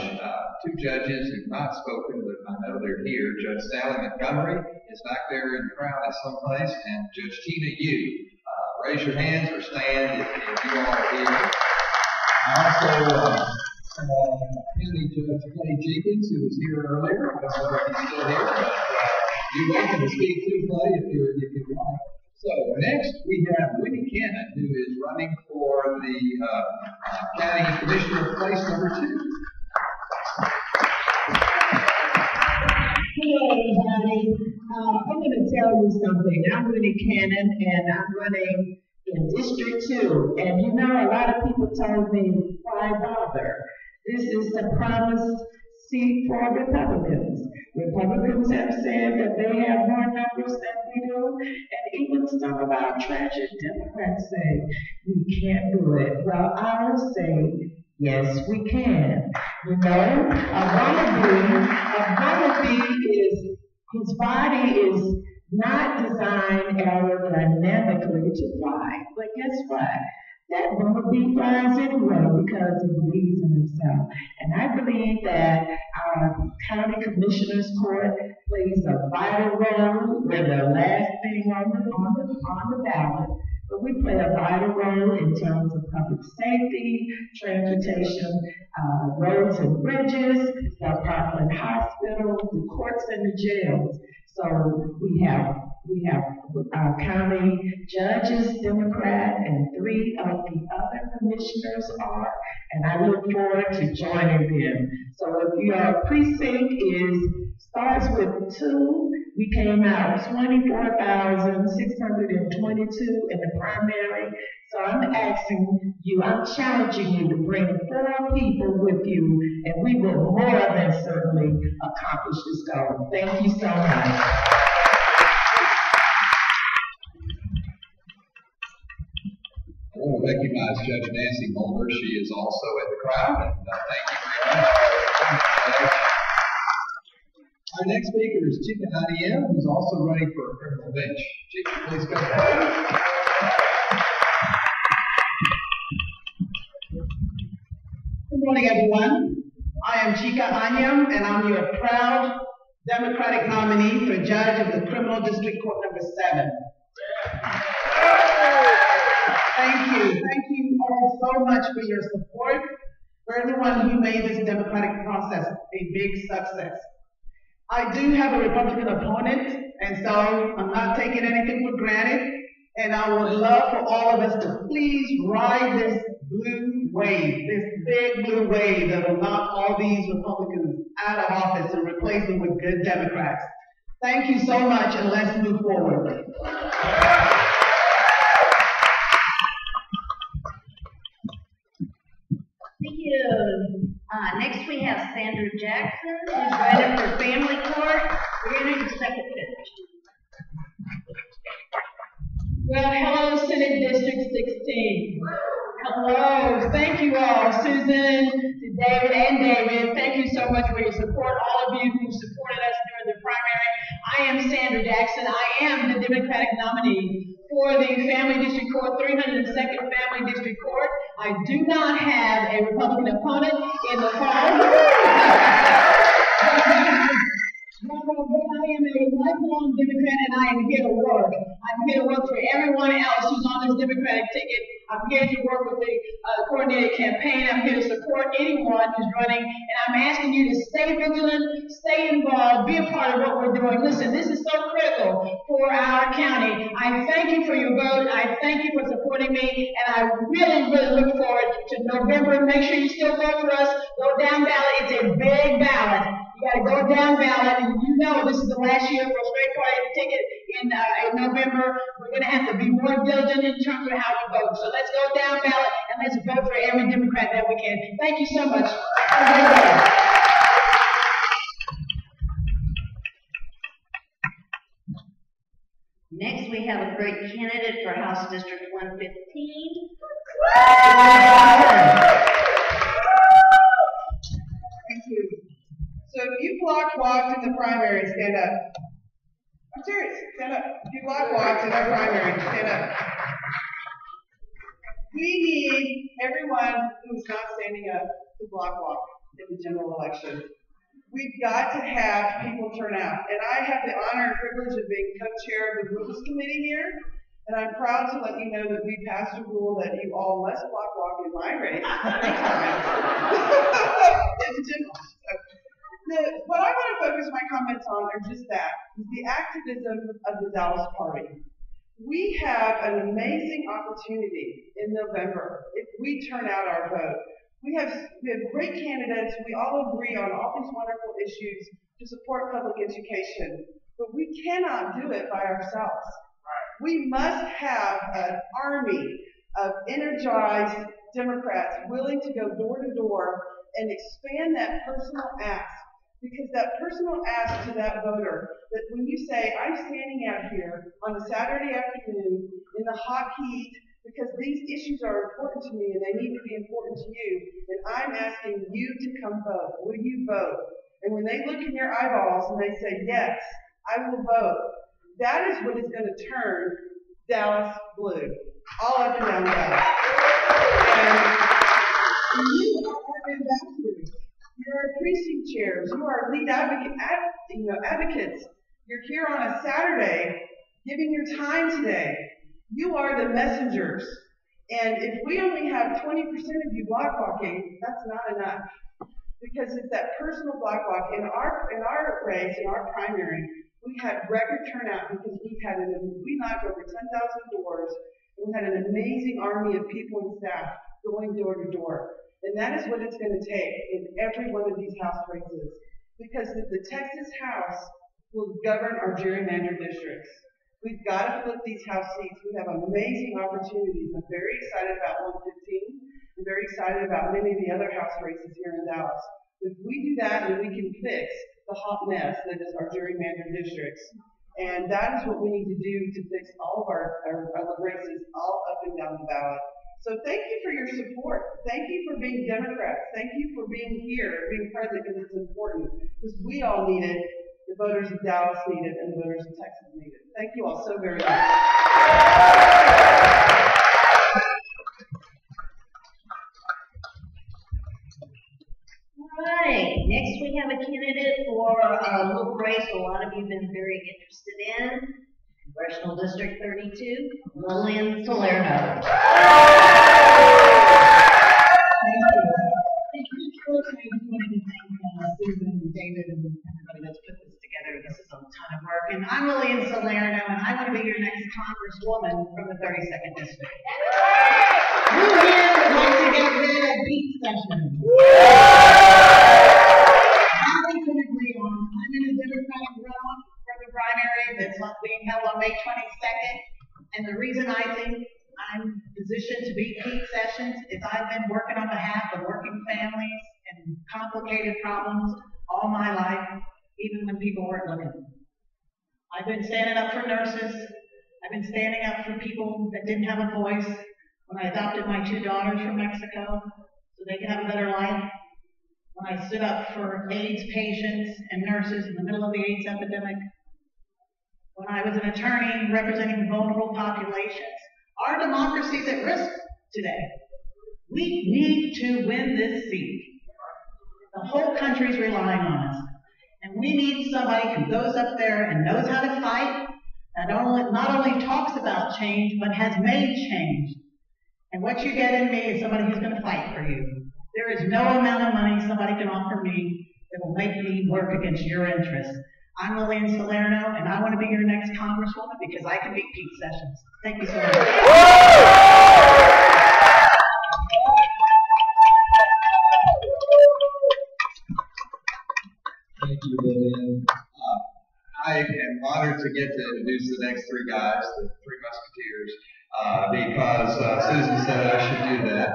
[SPEAKER 4] two judges who've not spoken, but I know they're here. Judge Sally Montgomery is back there in the crowd at some place, and Judge Tina Yu. Raise your hands or stand if you all are here. Also, County Judge Clay Jenkins, who was here earlier. I don't know if he's still here, but you're welcome to speak to Clay if you like. So next we have Winnie Cannon, who is running for the County Commissioner place number 2.
[SPEAKER 21] Hello, everybody. I'm going to tell you something. I'm Winnie Cannon, and I'm running in District 2. And you know, a lot of people told me, why bother? This is the promised seat for Republicans. Republicans have said that they have more numbers than we do, and even some of our tragic Democrats say we can't do it. Well, I'll say, yes, we can. You know, a wannabe is, his body is not designed aerodynamically to fly. But guess what? That wannabe flies anyway because he believes in himself. And I believe that our county commissioners court plays a vital role. We're the last thing on the ballot, but we play a vital role in terms of public safety, transportation, roads and bridges, the Parkland Hospital, the courts and the jails. So we have our county judges, Democrat, and 3 of the other commissioners are, and I look forward to joining them. So if your precinct starts with 2, we came out 24,622 in the primary. So I'm challenging you to bring 4 people with you, and we will more than certainly accomplish this goal. Thank you so much.
[SPEAKER 4] I want to recognize Judge Nancy Mulder. She is also in the crowd, and thank you very much for coming. Our next speaker is Chica Adiem, who's also running for a criminal bench. Chica, please come forward.
[SPEAKER 22] Good morning, everyone. I am Chica Adiem, and I'm your proud Democratic nominee for judge of the Criminal District Court number 7. Thank you. Thank you all so much for your support, for everyone who made this democratic process a big success. I do have a Republican opponent, and so I'm not taking anything for granted, and I would love for all of us to please ride this blue wave, this big blue wave that will knock all these Republicans out of office and replace them with good Democrats. Thank you so much, and let's move forward.
[SPEAKER 5] Thank you. Next we have Sandra Jackson, who's running for family court. We're going to second finish.
[SPEAKER 2] Well, hello, Senate District 16. Hello, thank you all, Susan, to David and David. Thank you so much for your support, all of you who supported us during the primary. I am Sandra Jackson. I am the Democratic nominee for the Family District Court, 302nd Family District Court. I do not have a Republican opponent in the fall. I am a lifelong Democrat, and I am here to work. I'm here to work for everyone else who's on this Democratic ticket. I'm here to work with the coordinated campaign. I'm here to support anyone who's running, and I'm asking you to stay vigilant, stay involved, be a part of what we're doing. Listen, this is so critical for our county. I thank you for your vote. I thank you for supporting me, and I really, really look forward to November. Make sure you still vote for us. Go down ballot. It's a big ballot. You got to go down ballot, and you know this is the last year for a straight party ticket in November. We're going to have to be more diligent in terms of how we vote. So let's go down ballot and let's vote for every Democrat that we can. Thank you so much. Have a good day.
[SPEAKER 5] Next, we have a great candidate for House District 115.
[SPEAKER 22] Thank you. So if you block walked in the primary, stand up. I'm serious, stand up. If you block walked in our primary, stand up. We need everyone who's not standing up to block walk in the general election. We've got to have people turn out. And I have the honor and privilege of being co-chair of the Rules Committee here. And I'm proud to let you know that we passed a rule that you all must block walk in my race anytime. In general. What I want to focus my comments on are just that, the activism of the Dallas Party. We have an amazing opportunity in November if we turn out our vote. We have great candidates. We all agree on all these wonderful issues to support public education, but we cannot do it by ourselves. We must have an army of energized Democrats willing to go door to door and expand that personal ask. Because that personal ask to that voter, that when you say, I'm standing out here on a Saturday afternoon in the hot heat, because these issues are important to me and they need to be important to you, and I'm asking you to come vote. Will you vote? And when they look in your eyeballs and they say, yes, I will vote, that is what is going to turn Dallas blue, all up and down Dallas. And you are ambassadors. You are precinct chairs. You are lead advocates. You're here on a Saturday giving your time today. You are the messengers. And if we only have 20% of you block walking, that's not enough. Because it's that personal block walk. In our race, in our primary, we had record turnout because we knocked over 10,000 doors. We had an amazing army of people and staff going door to door. And that is what it's going to take in every one of these House races. Because the Texas House will govern our gerrymandered districts. We've got to flip these House seats. We have amazing opportunities. I'm very excited about 115. I'm very excited about many of the other House races here in Dallas. If we do that, then we can fix the hot mess that is our gerrymandered districts. And that is what we need to do to fix all of our races all up and down the ballot. So thank you for your support. Thank you for being Democrats. Thank you for being here, being present, because it's important. Because we all need it. The voters of Dallas need it, and the voters of Texas need it. Thank you all so very much.
[SPEAKER 5] All right. Next, we have a candidate for a local race a lot of you have been very interested in. Congressional District 32, Lillian Salerno.
[SPEAKER 21] Thank you. Thank you. I just wanted to thank Susan and David and everybody that's put this together. This is a ton of work. And I'm Lillian Salerno, and I want to be your next Congresswoman from the 32nd District.
[SPEAKER 22] would like to get rid of beat sessions. I'm in a Democratic run for the primary that's being held on May 22nd. And the reason I think I'm positioned to beat peak sessions is I've been working on behalf of working families and complicated problems all my life, even when people weren't looking. I've been standing up for nurses. I've been standing up for people that didn't have a voice when I adopted my 2 daughters from Mexico so they could have a better life. When I stood up for AIDS patients and nurses in the middle of the AIDS epidemic. When I was an attorney representing vulnerable populations. Our democracy is at risk today. We need to win this seat. The whole country's relying on us. And we need somebody who goes up there and knows how to fight, that not only talks about change, but has made change. And what you get in me is somebody who's going to fight for you. There is no amount of money somebody can offer me that will make me work against your interests. I'm Lillian Salerno, and I want to be your next Congresswoman because I can beat Pete Sessions. Thank you so much.
[SPEAKER 4] Thank you, Lillian. I am honored to get to introduce the next 3 guys, the 3 Musketeers, because Susan said I should do that.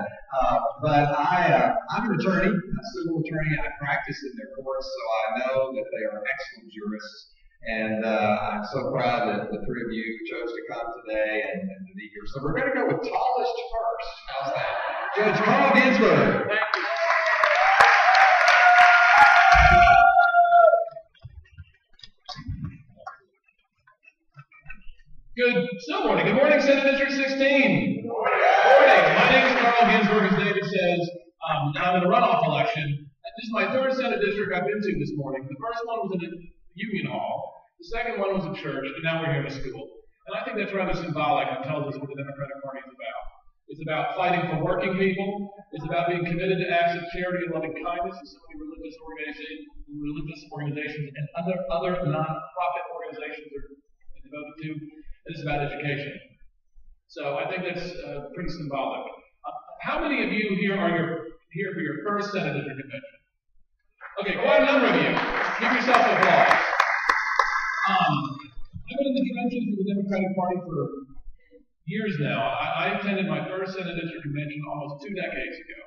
[SPEAKER 4] But I'm an attorney, a civil attorney, and I practice in their courts, so I know that they are excellent jurists. And I'm so proud that the 3 of you chose to come today and to be here. So we're going to go with tallest first. How's that? Judge Carl Ginsburg. Thank you.
[SPEAKER 1] Good morning, Senate District 16. Good morning. My name is Carl Ginsburg, as David says. I'm in a runoff election. This is my 3rd Senate District I've been to this morning. The first one was in a Union Hall. The second one was a church, and now we're here in a school. And I think that's rather symbolic and tells us what the Democratic Party is about. It's about fighting for working people. It's about being committed to acts of charity and loving kindness in so many religious organizations and other non-profit organizations are devoted to. It's about education. So I think that's pretty symbolic. How many of you here are here for your first Senate District convention? Okay, quite a number of you. Give yourself applause. I've been in the trenches with the Democratic Party for years now. I attended my first Senate District convention almost 2 decades ago.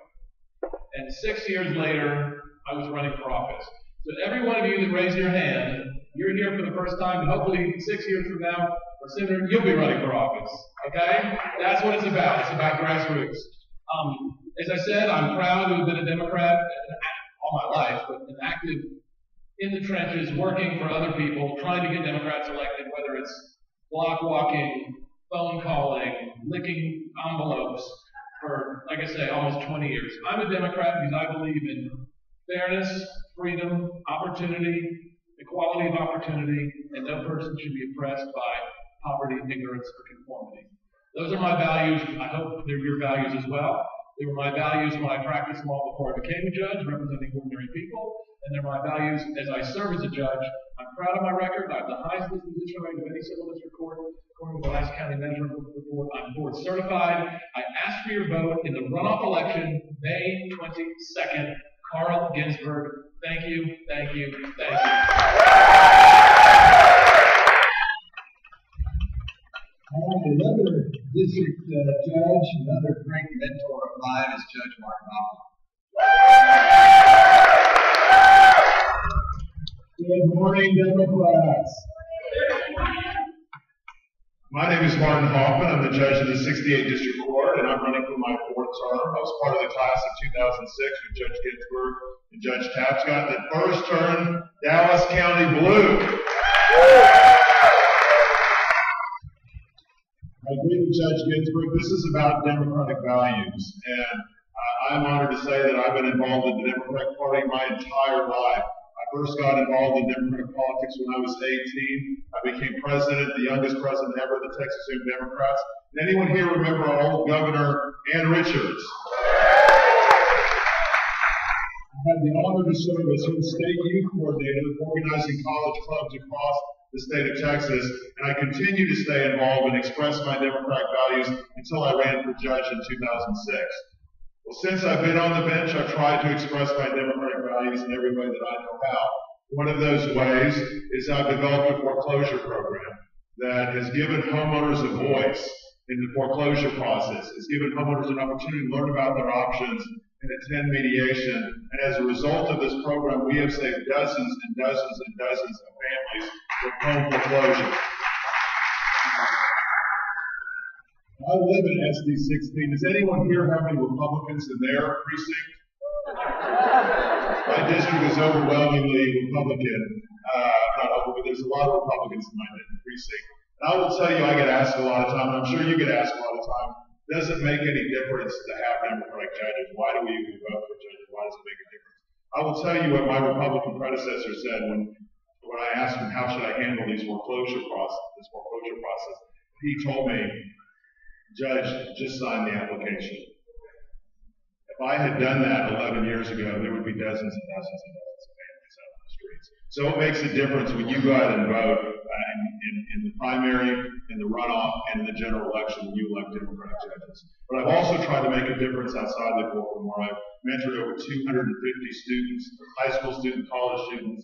[SPEAKER 1] And 6 years later, I was running for office. So every one of you that raised your hand, you're here for the first time, and hopefully 6 years from now, or sooner, you'll be running for office, okay? That's what it's about. It's about grassroots. As I said, I'm proud to have been a Democrat all my life, but been active in the trenches, working for other people, trying to get Democrats elected, whether it's block walking, phone calling, licking envelopes for, like I say, almost 20 years. I'm a Democrat because I believe in fairness, freedom, opportunity, equality of opportunity, and no person should be oppressed by poverty, ignorance, or conformity. Those are my values. I hope they're your values as well. They were my values when I practiced law before I became a judge, representing ordinary people, and they're my values as I serve as a judge. I'm proud of my record. I have the highest disposition rate of any civil district court, according to the last county measurement report. I'm board certified. I ask for your vote in the runoff election, May 22nd. Carl Ginsburg, thank you, thank you, thank you.
[SPEAKER 4] Another district judge, another great mentor of mine is Judge Martin Hoffman.
[SPEAKER 11] Good morning, Democrats. My name is Martin Hoffman. I'm the judge of the 68th District Court, and I'm running for my 4th term. I was part of the class of 2006 with Judge Ginsburg and Judge Tapscott that first turned Dallas County blue. I agree with Judge Ginsburg. This is about democratic values, and I'm honored to say that I've been involved in the Democratic Party my entire life. I first got involved in Democratic politics when I was 18. I became president, the youngest president ever of the Texas Young Democrats. And anyone here remember our old governor, Ann Richards? I had the honor to serve as her state youth coordinator, organizing college clubs across the state of Texas, and I continue to stay involved and express my democratic values until I ran for judge in 2006.
[SPEAKER 16] Well, since I've been on the bench, I've tried to express my democratic values in every way that I know how. One of those ways is I've developed a foreclosure program that has given homeowners a voice in the foreclosure process. It's given homeowners an opportunity to learn about their options and attend mediation. And as a result of this program, we have saved dozens and dozens and dozens of families from home foreclosure. I live in SD 16. Does anyone here have any Republicans in their precinct? My district is overwhelmingly Republican. Not over, but there's a lot of Republicans in my precinct. And I will tell you, I get asked a lot of time, and I'm sure you get asked a lot of time, does it make any difference to have Democratic judges? Why do we even vote for judges? Why does it make a difference? I will tell you what my Republican predecessor said when I asked him how should I handle this foreclosure process. He told me, Judge, just sign the application. If I had done that 11 years ago, there would be dozens and dozens and dozens of families out on the streets. So it makes a difference when you go out and vote in the primary, in the runoff, and in the general election when you elect Democratic judges. But I've also tried to make a difference outside the courtroom where I've mentored over 250 students, high school students, college students,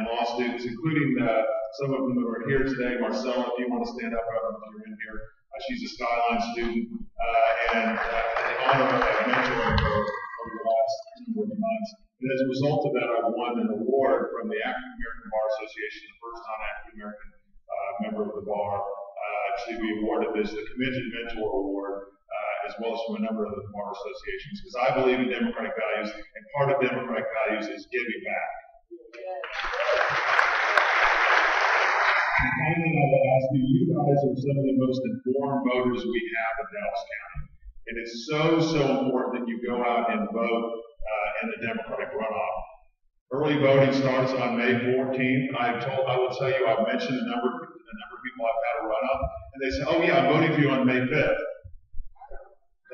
[SPEAKER 16] and law students, including some of them who are here today. Marcella, if you want to stand up, I don't know if you're in here. She's a Skyline student, and had the honor of mentoring her over the last 40 months. And as a result of that, I won an award from the African American Bar Association, the first non-African American member of the bar, to be awarded this, the Committed Mentor Award, as well as from a number of the bar associations, because I believe in democratic values, and part of democratic values is giving back. And finally, I would ask you guys are some of the most informed voters we have in Dallas County. It is so important that you go out and vote in the Democratic runoff. Early voting starts on May 14th. I will tell you, I've mentioned a number of people I've had a run-up, and they say, oh yeah, I'm voting for you on May 5th.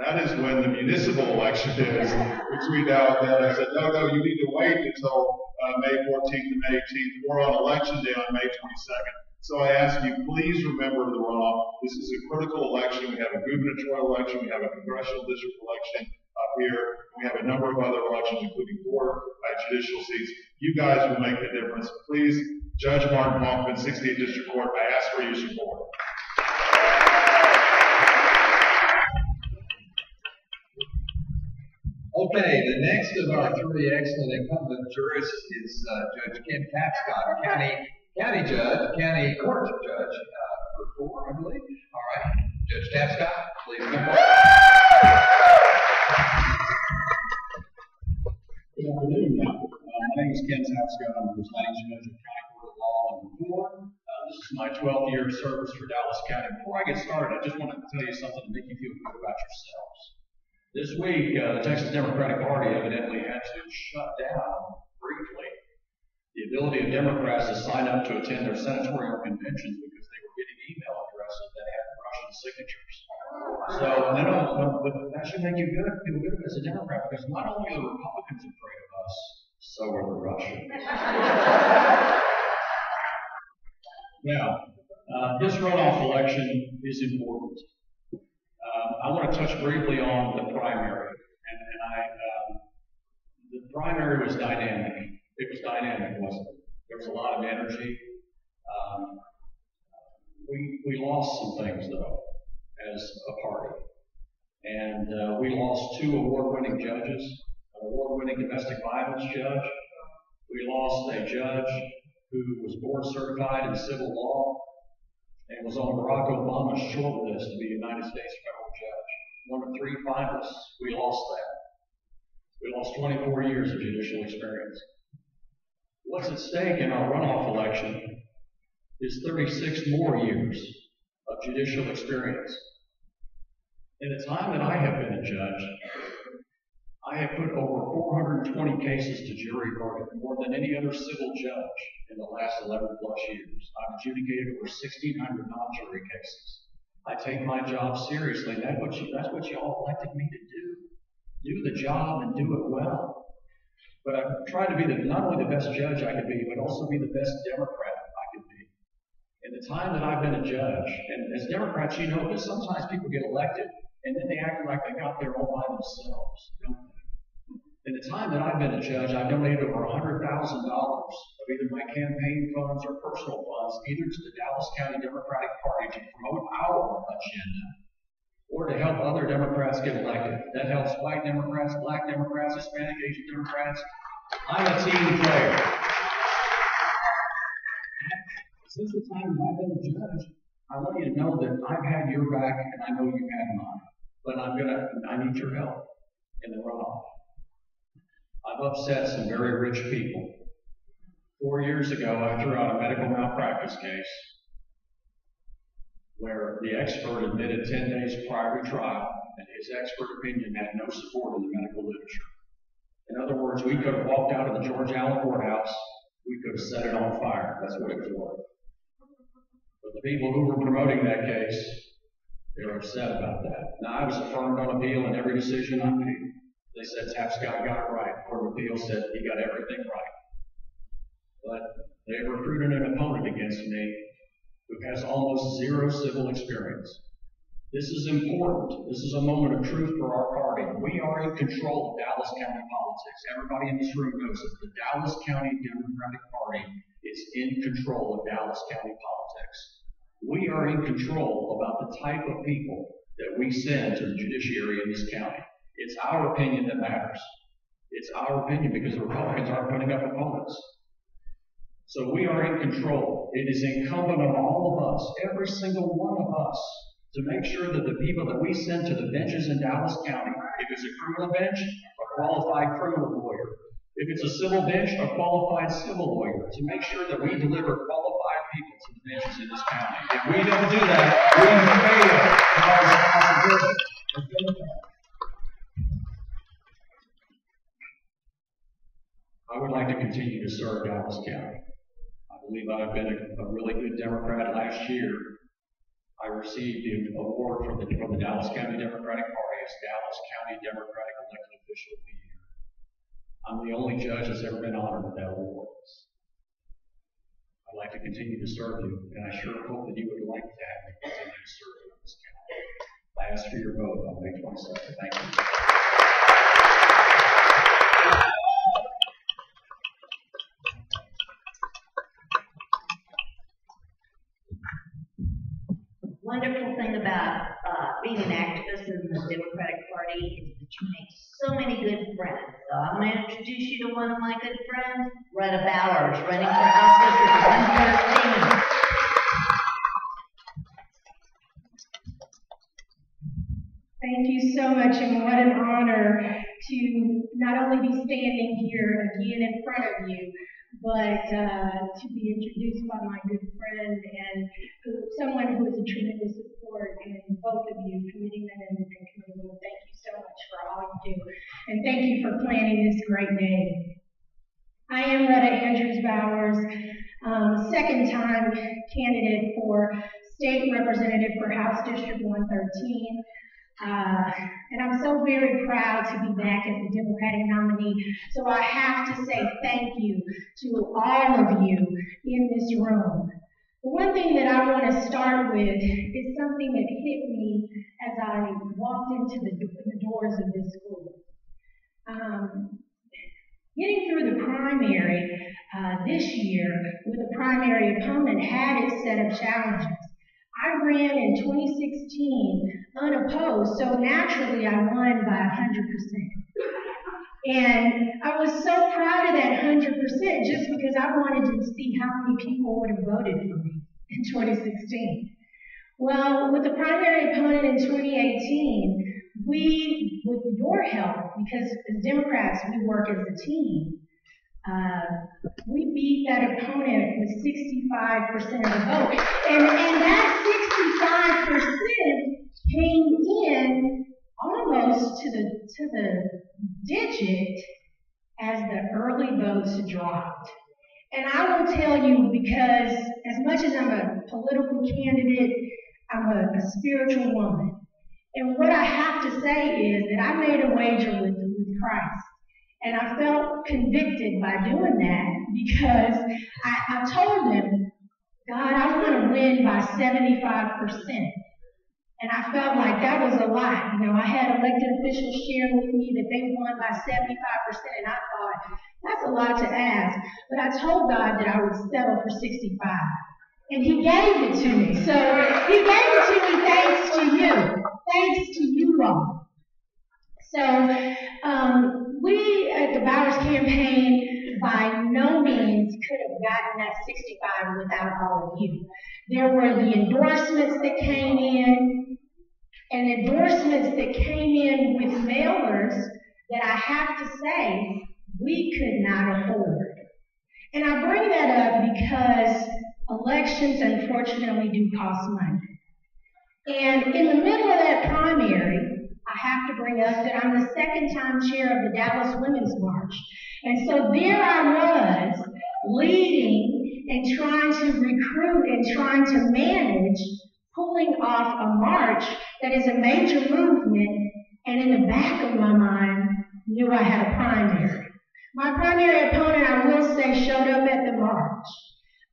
[SPEAKER 16] That is when the municipal election is between now and then. I said, no, you need to wait until May 14th and May 18th. We're on election day on May 22nd. So I ask you, please remember the runoff. This is a critical election. We have a gubernatorial election. We have a congressional district election up here. We have a number of other elections, including 4 judicial seats. You guys will make the difference. Please, Judge Martin Hoffman, 68th District Court, I ask for your support.
[SPEAKER 4] Okay, the next of our 3 excellent incumbent jurists is Judge Ken Tapscott, County Judge, County Court Judge, number 4, I believe. All right, Judge Tapscott, please come forward.
[SPEAKER 6] Good afternoon. My name is Ken Tapscott. I'm the presiding judge of County Court of Law number 4. This is my 12th year of service for Dallas County. Before I get started, I just wanted to tell you something to make you feel good about yourselves. This week, the Texas Democratic Party evidently had to shut down briefly the ability of Democrats to sign up to attend their senatorial conventions because they were getting email addresses that had Russian signatures. So, but that should make you feel good as a Democrat, because not only are the Republicans afraid of us, so are the Russians. Now, this runoff election is important. I want to touch briefly on the primary, the primary was dynamic. It was dynamic, wasn't it? There was a lot of energy. We lost some things though, as a party, and we lost 2 award-winning judges, an award-winning domestic violence judge. We lost a judge who was board certified in civil law and was on Barack Obama's short list to be a United States federal judge. One of 3 finalists. We lost that. We lost 24 years of judicial experience. What's at stake in our runoff election is 36 more years of judicial experience. In the time that I have been a judge, I have put over 420 cases to jury verdict, more than any other civil judge in the last 11 plus years. I've adjudicated over 1,600 non-jury cases. I take my job seriously, and that's what you all elected me to do. Do the job and do it well. But I've tried to be not only the best judge I could be, but also be the best Democrat I could be. In the time that I've been a judge, and as Democrats, you know, sometimes people get elected And then they act like they got there all by themselves, don't they? In the time that I've been a judge, I've donated over $100,000 of either my campaign funds or personal funds, either to the Dallas County Democratic Party to promote our agenda, or to help other Democrats get elected. That helps white Democrats, black Democrats, Hispanic, Asian Democrats. I'm a team player. Since the time that I've been a judge, I want you to know that I've had your back and I know you've had mine. But I need your help in the runoff. I've upset some very rich people. 4 years ago, I threw out a medical malpractice case where the expert admitted 10 days prior to trial, and his expert opinion had no support in the medical literature. In other words, we could have walked out of the George Allen courthouse, we could have set it on fire. That's what it was worth. But the people who were promoting that case, they were upset about that. Now, I was affirmed on appeal in every decision I made. They said Tapscott got it right. Court of Appeal said he got everything right. But they recruited an opponent against me who has almost zero civil experience. This is important. This is a moment of truth for our party. We are in control of Dallas County politics. Everybody in this room knows that the Dallas County Democratic Party is in control of Dallas County politics. We are in control about the type of people that we send to the judiciary in this county. It's our opinion that matters. It's our opinion because the Republicans aren't putting up opponents. So we are in control. It is incumbent on all of us, every single one of us, to make sure that the people that we send to the benches in Dallas County, if it's a criminal bench, a qualified criminal lawyer. If it's a civil bench, a qualified civil lawyer, to make sure that we deliver qualified people to the benches in this county. If we don't do that, we fail our responsibility. I would like to continue to serve Dallas County. I believe I've been a really good Democrat. Last year, I received the award from the Dallas County Democratic Party as Dallas County Democratic Elected Official of the Year. I'm the only judge that's ever been honored with that award. I'd like to continue to serve you, and I sure hope that you would like to have me continue to serve you in this county. I ask for your vote on May 22nd. Thank you.
[SPEAKER 5] Wonderful thing about being an activist in the Democratic Party is that you make so many good friends. So I'm going to introduce you to one of my good friends, Retta Bowers, running for House District 113.
[SPEAKER 8] Thank you so much, and what an honor to not only be standing here again in front of you, but to be introduced by my good friend and someone who is a tremendous support in both of you, committeemen and committeewomen. Thank you so much for all you do, and thank you for planning this great day. I am Retta Andrews Bowers, second-time candidate for state representative for House District 113. And I'm so very proud to be back as the Democratic nominee. So I have to say thank you to all of you in this room. The one thing that I want to start with is something that hit me as I walked into the doors of this school. Getting through the primary this year with a primary opponent had its set of challenges. I ran in 2016 unopposed, so naturally I won by 100%. And I was so proud of that 100% just because I wanted to see how many people would have voted for me in 2016. Well, with the primary opponent in 2018, we, with your help, because as Democrats we work as a team, we beat that opponent with 65% of the vote. And that 65% came in almost to the digit as the early votes dropped. And I will tell you, because as much as I'm a political candidate, I'm a spiritual woman. And what I have to say is that I made a wager with Christ. And I felt convicted by doing that because I told him, God, I want to win by 75%. And I felt like that was a lot. You know, I had elected officials sharing with me that they won by 75%, and I thought, that's a lot to ask. But I told God that I would settle for 65. And He gave it to me. So He gave it to me thanks to you. Thanks to you all. So we at the Bowers campaign by no means could have gotten that 65 without all of you. There were the endorsements that came in, and endorsements that came in with mailers that I have to say we could not afford. And I bring that up because elections unfortunately do cost money. And in the middle of that primary, I have to bring up that I'm the second-time chair of the Dallas Women's March. And so there I was, leading and trying to recruit and trying to manage, pulling off a march that is a major movement, and in the back of my mind, knew I had a primary. My primary opponent, I will say, showed up at the march.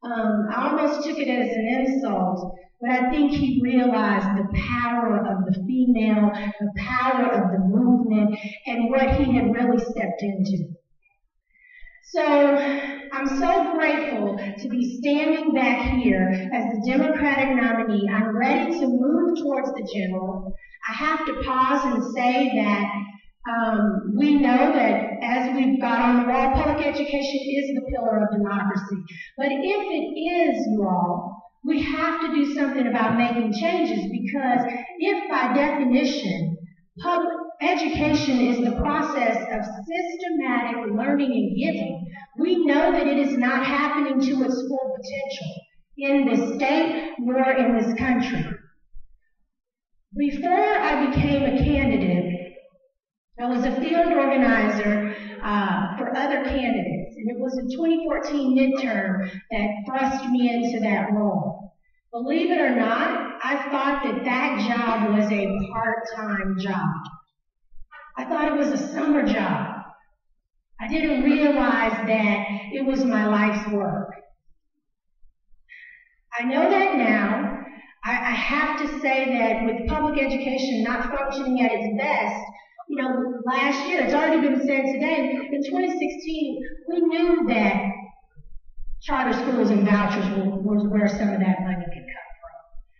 [SPEAKER 8] I almost took it as an insult, but I think he realized the power of the female, the power of the movement, and what he had really stepped into. So I'm so grateful to be standing back here as the Democratic nominee. I'm ready to move towards the general. I have to pause and say that we know that as we've got on the wall, public education is the pillar of democracy. But if it is, you all, we have to do something about making changes, because if by definition, public education is the process of systematic learning and giving, we know that it is not happening to its full potential in this state nor in this country. Before I became a candidate, I was a field organizer for other candidates, and it was a 2014 midterm that thrust me into that role. Believe it or not, I thought that that job was a part-time job. I thought it was a summer job. I didn't realize that it was my life's work. I know that now. I have to say that with public education not functioning at its best, you know, last year, it's already been said today, in 2016, we knew that charter schools and vouchers was where some of that money could come from.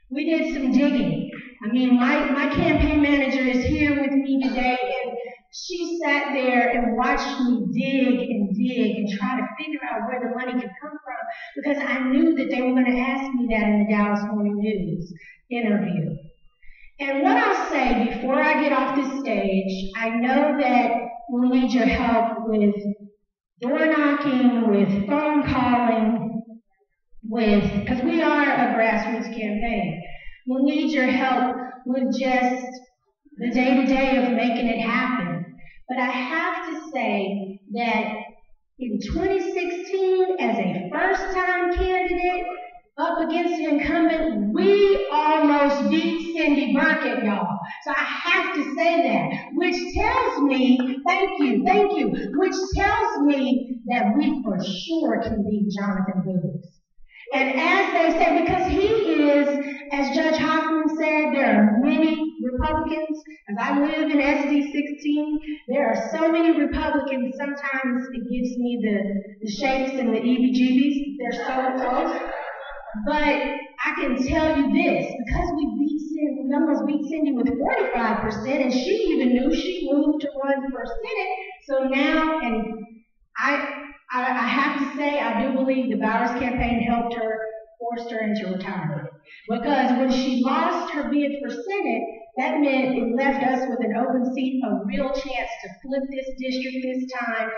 [SPEAKER 8] We did some digging. I mean, my campaign manager is here with me today, and she sat there and watched me dig and try to figure out where the money could come from, because I knew that they were going to ask me that in the Dallas Morning News interview. And what I'll say before I get off this stage, I know that we'll need your help with door knocking, with phone calling, because we are a grassroots campaign. We'll need your help with just the day-to-day of making it happen. But I have to say that in 2016, as a first-time candidate, up against an incumbent, we almost beat Cindy Burkett, y'all. So I have to say that, which tells me, thank you, which tells me that we for sure can beat Jonathan Booth. And as they say, because he is, as Judge Hoffman said, there are many Republicans. As I live in SD 16, there are so many Republicans, sometimes it gives me the shakes and the EBGBs. They're so close. But I can tell you this, because we almost beat Cindy with 45%, and she even knew she moved to run for Senate. So now, and I have to say, I do believe the Bowers campaign helped her, forced her into retirement. Because when she lost her bid for Senate, that meant it left us with an open seat, a real chance to flip this district this time.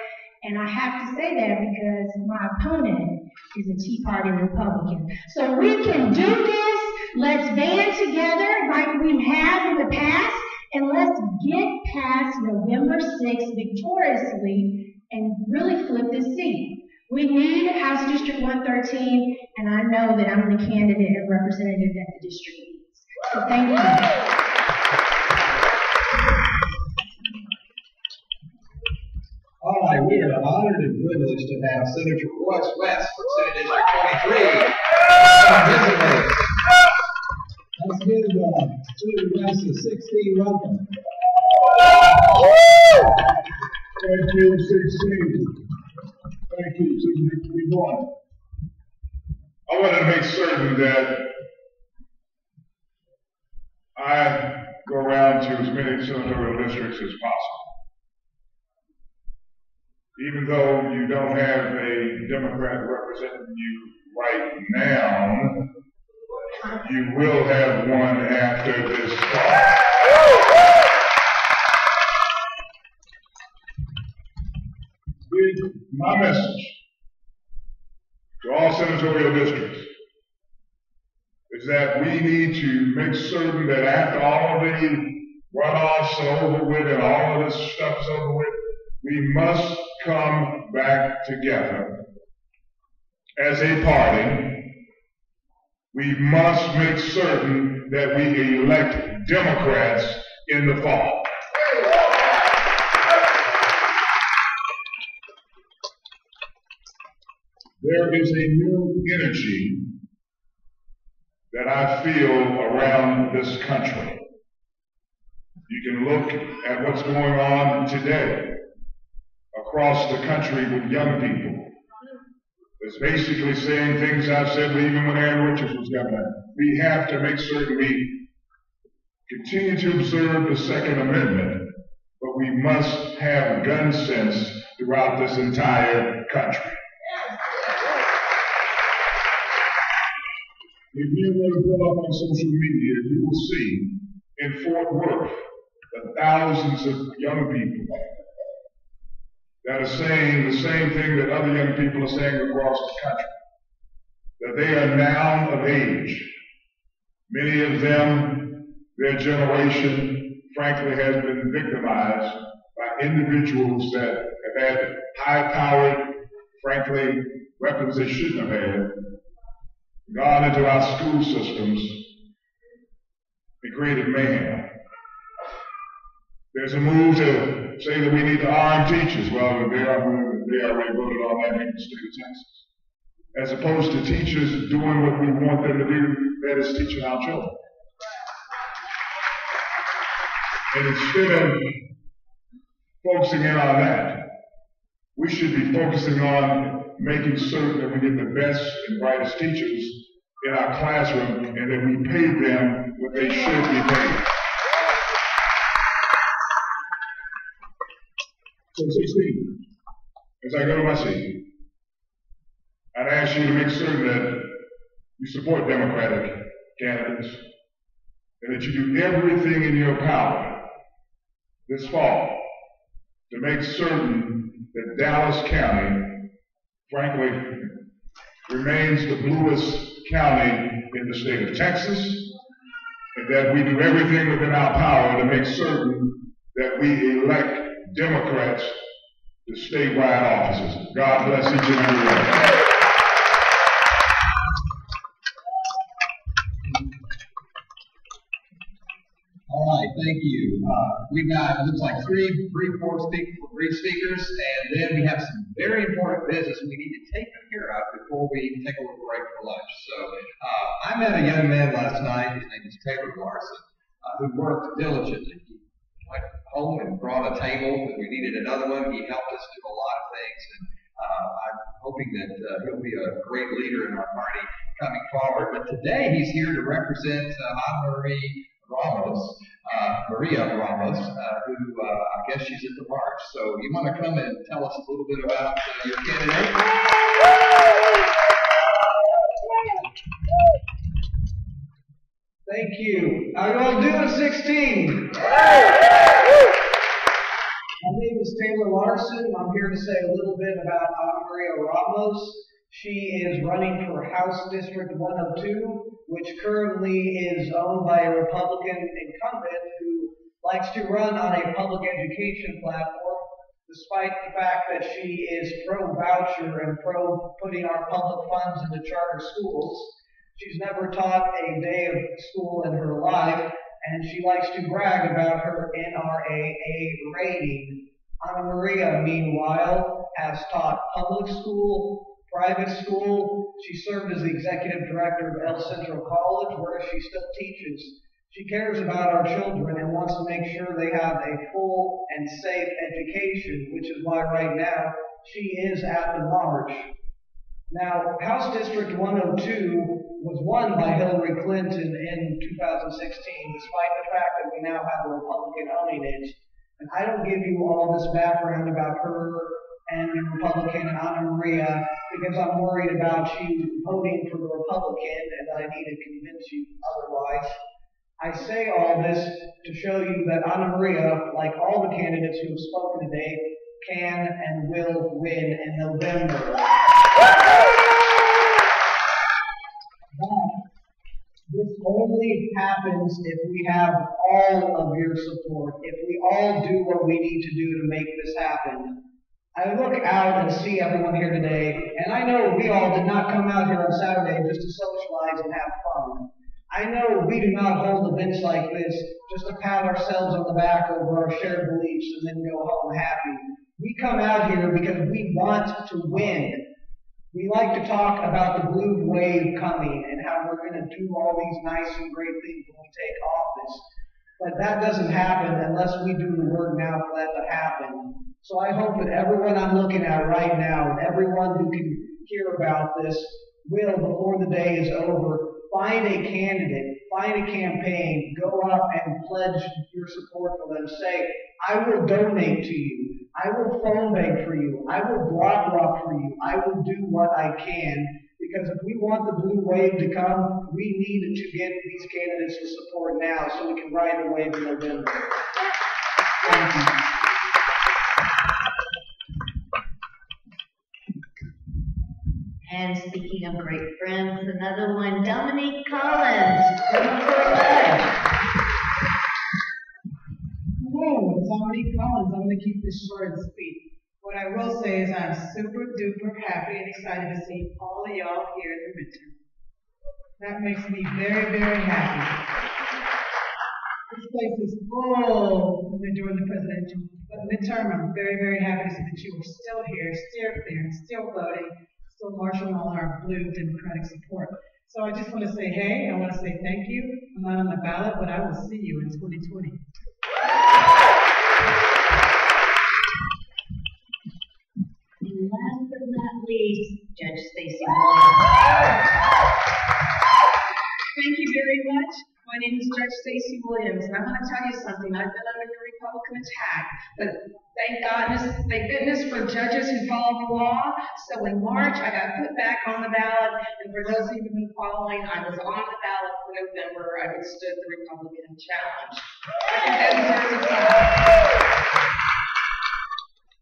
[SPEAKER 8] And I have to say that because my opponent is a Tea Party Republican. So we can do this. Let's band together like we have in the past, and let's get past November 6th victoriously and really flip this seat. We need House District 113, and I know that I'm the candidate and representative that the district needs. So thank you.
[SPEAKER 4] All right, we are honored and privileged to have Senator Royce West for Senate District 23.
[SPEAKER 12] give the class of 16 welcome. Thank you, 16. Thank you. So we won.
[SPEAKER 9] I want to make certain that I go around to as many senatorial districts as possible. Even though you don't have a Democrat representing you right now, you will have one after this fall. My message to all senatorial districts is that we need to make certain that after all the runoffs are over with and all of this stuff is over with, we must come back together as a party. We must make certain that we elect Democrats in the fall. There is a new energy that I feel around this country. You can look at what's going on today across the country with young people. It's basically saying things I've said even when Aaron Richards was governor. We have to make certain we continue to observe the Second Amendment, but we must have gun sense throughout this entire country. If you were to pull up on social media, you will see in Fort Worth the thousands of young people that are saying the same thing that other young people are saying across the country, that they are now of age. Many of them, their generation, frankly, has been victimized by individuals that have had high-powered, frankly, weapons they shouldn't have had, gone into our school systems and created mayhem. There's a move to say that we need to arm teachers. Well, they already voted on that in the state of Texas. As opposed to teachers doing what we want them to do, that is teaching our children. And instead of focusing in on that, we should be focusing on making certain that we get the best and brightest teachers in our classroom and that we pay them what they should be paid. So 16, as I go to my seat, I'd ask you to make certain that you support Democratic candidates and that you do everything in your power this fall to make certain that Dallas County, frankly, remains the bluest county in the state of Texas, and that we do everything within our power to make certain that we elect Democrats to statewide offices. God bless each and every one.
[SPEAKER 4] All right, thank you. We've got, it looks like three speakers, and then we have some very important business we need to take care of before we take a little break for lunch. So I met a young man last night, his name is Taylor Larson, who worked diligently. He went home and brought a table because we needed another one. He helped us do a lot of things, and I'm hoping that he'll be a great leader in our party coming forward. But today he's here to represent Maria Ramos, who I guess she's at the march. So you want to come and tell us a little bit about your candidate?
[SPEAKER 10] Thank you. How you all doing, 16? My name is Taylor Larson. I'm here to say a little bit about Ana Maria Ramos. She is running for House District 102, which currently is owned by a Republican incumbent who likes to run on a public education platform, despite the fact that she is pro-voucher and pro-putting our public funds into charter schools. She's never taught a day of school in her life, and she likes to brag about her NRAA rating. Ana Maria, meanwhile, has taught public school, private school. She served as the executive director of El Centro College, where she still teaches. She cares about our children and wants to make sure they have a full and safe education, which is why right now she is at the march. Now, House District 102 was won by Hillary Clinton in 2016, despite the fact that we now have a Republican owning it. And I don't give you all this background about her and the Republican Ana Maria because I'm worried about you voting for the Republican and that I need to convince you otherwise. I say all this to show you that Ana Maria, like all the candidates who have spoken today, can and will win in November. But this only happens if we have all of your support, if we all do what we need to do to make this happen. I look out and see everyone here today, and I know we all did not come out here on Saturday just to socialize and have fun. I know we do not hold events like this just to pat ourselves on the back over our shared beliefs and then go home happy. We come out here because we want to win. We like to talk about the blue wave coming and how we're going to do all these nice and great things when we take office. But that doesn't happen unless we do the work now for that to happen. So I hope that everyone I'm looking at right now and everyone who can hear about this will, before the day is over, find a candidate, find a campaign, go up and pledge your support for them. Say, I will donate to you. I will phone bank for you. I will block walk for you. I will do what I can. Because if we want the blue wave to come, we need to get these candidates to support now so we can ride the wave in November. Thank you.
[SPEAKER 5] And speaking of great friends, another one, Dominique Collins.
[SPEAKER 3] Hello, Dominique Collins. I'm going to keep this short and sweet. What I will say is I'm super duper happy and excited to see all of y'all here in the midterm. That makes me very, very happy. This place is full during the presidential midterm. I'm very, very happy to see that you are still here, still there, still voting, still marshalling all our blue Democratic support. So I just want to say, hey, I want to say thank you. I'm not on the ballot, but I will see you in 2020.
[SPEAKER 5] And last but not least, Judge Stacey Williams.
[SPEAKER 7] Thank you very much. My name is Judge Stacey Williams, and I want to tell you something. I've been under the Republican attack, but thank goodness for judges who follow the law. So in March, I got put back on the ballot, and for those of you who've been following, I was on the ballot for November. I withstood the Republican challenge. I think that deserves a clap.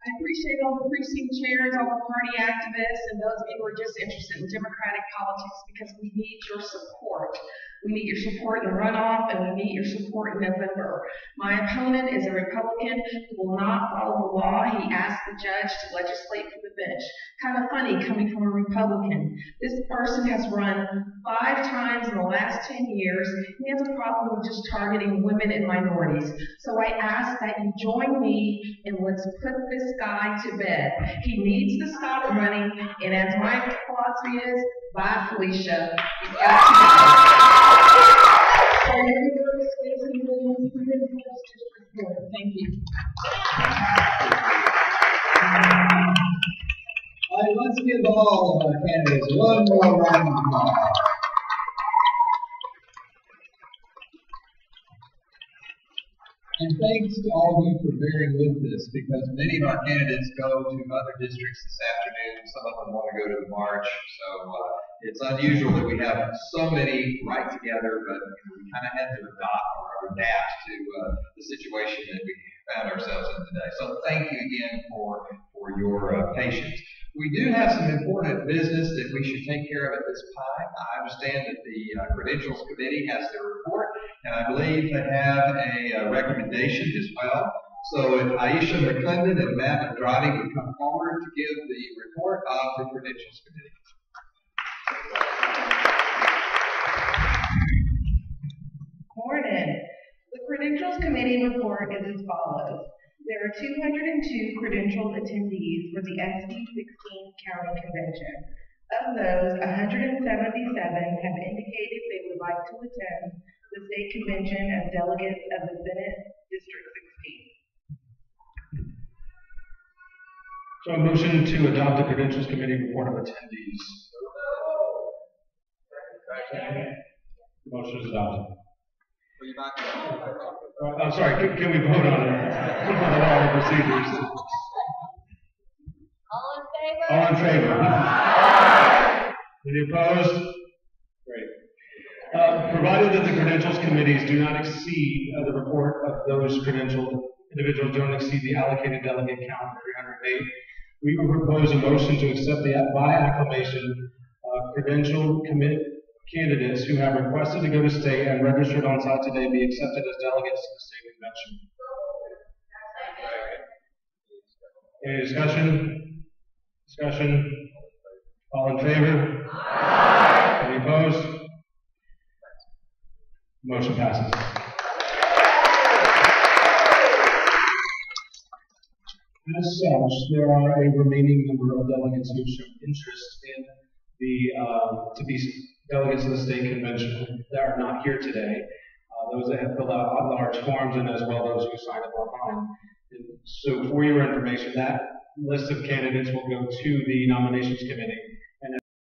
[SPEAKER 7] I appreciate all the precinct chairs, all the party activists, and those of you who are just interested in Democratic politics because we need your support. We need your support in the runoff, and we need your support in November. My opponent is a Republican who will not follow the law. He asked the judge to legislate from the bench. Kind of funny coming from a Republican. This person has run 5 times in the last 10 years. He has a problem with just targeting women and minorities. So I ask that you join me and let's put this guy to bed. He needs to stop running, and as my philosophy is, bye Felicia. He's got to go.
[SPEAKER 3] Thank you.
[SPEAKER 4] All right, let's give all of our candidates one more round of applause. And thanks to all of you for bearing with us, because many of our candidates go to other districts this afternoon. Some of them want to go to the march, so it's unusual that we have so many right together, but we kind of had to adopt or adapt to the situation that we found ourselves in today. So thank you again for your patience. We do have some important business that we should take care of at this time. I understand that the Credentials Committee has their report, and I believe they have a recommendation as well. So if Aisha McClendon and Matt Andrade would come forward to give the report of the Credentials Committee.
[SPEAKER 13] Morning. The Credentials Committee report is as follows. There are 202 credentialed attendees for the SB 16 County Convention. Of those, 177 have indicated they would like to attend the state convention as delegates of the Senate District 16.
[SPEAKER 15] So a motion to adopt the Credentials Committee report of attendees. Motion is adopted. I'm sorry, can we vote on it? On all the procedures. All in favor? Any opposed? Great. Provided that the credentials committees do not exceed the report of those credentialed individuals don't exceed the allocated delegate count of 308, we will propose a motion to accept the by acclamation credentialed candidates who have requested to go to state and registered on site today be accepted as delegates to the state convention. Any discussion? Discussion? All in favor? Aye. Any opposed? Motion passes. As such, there are a remaining number of delegates who show interest in to be delegates of the state convention that are not here today. Those that have filled out large forms and as well those who signed up online. And so for your information, that list of candidates will go to the nominations committee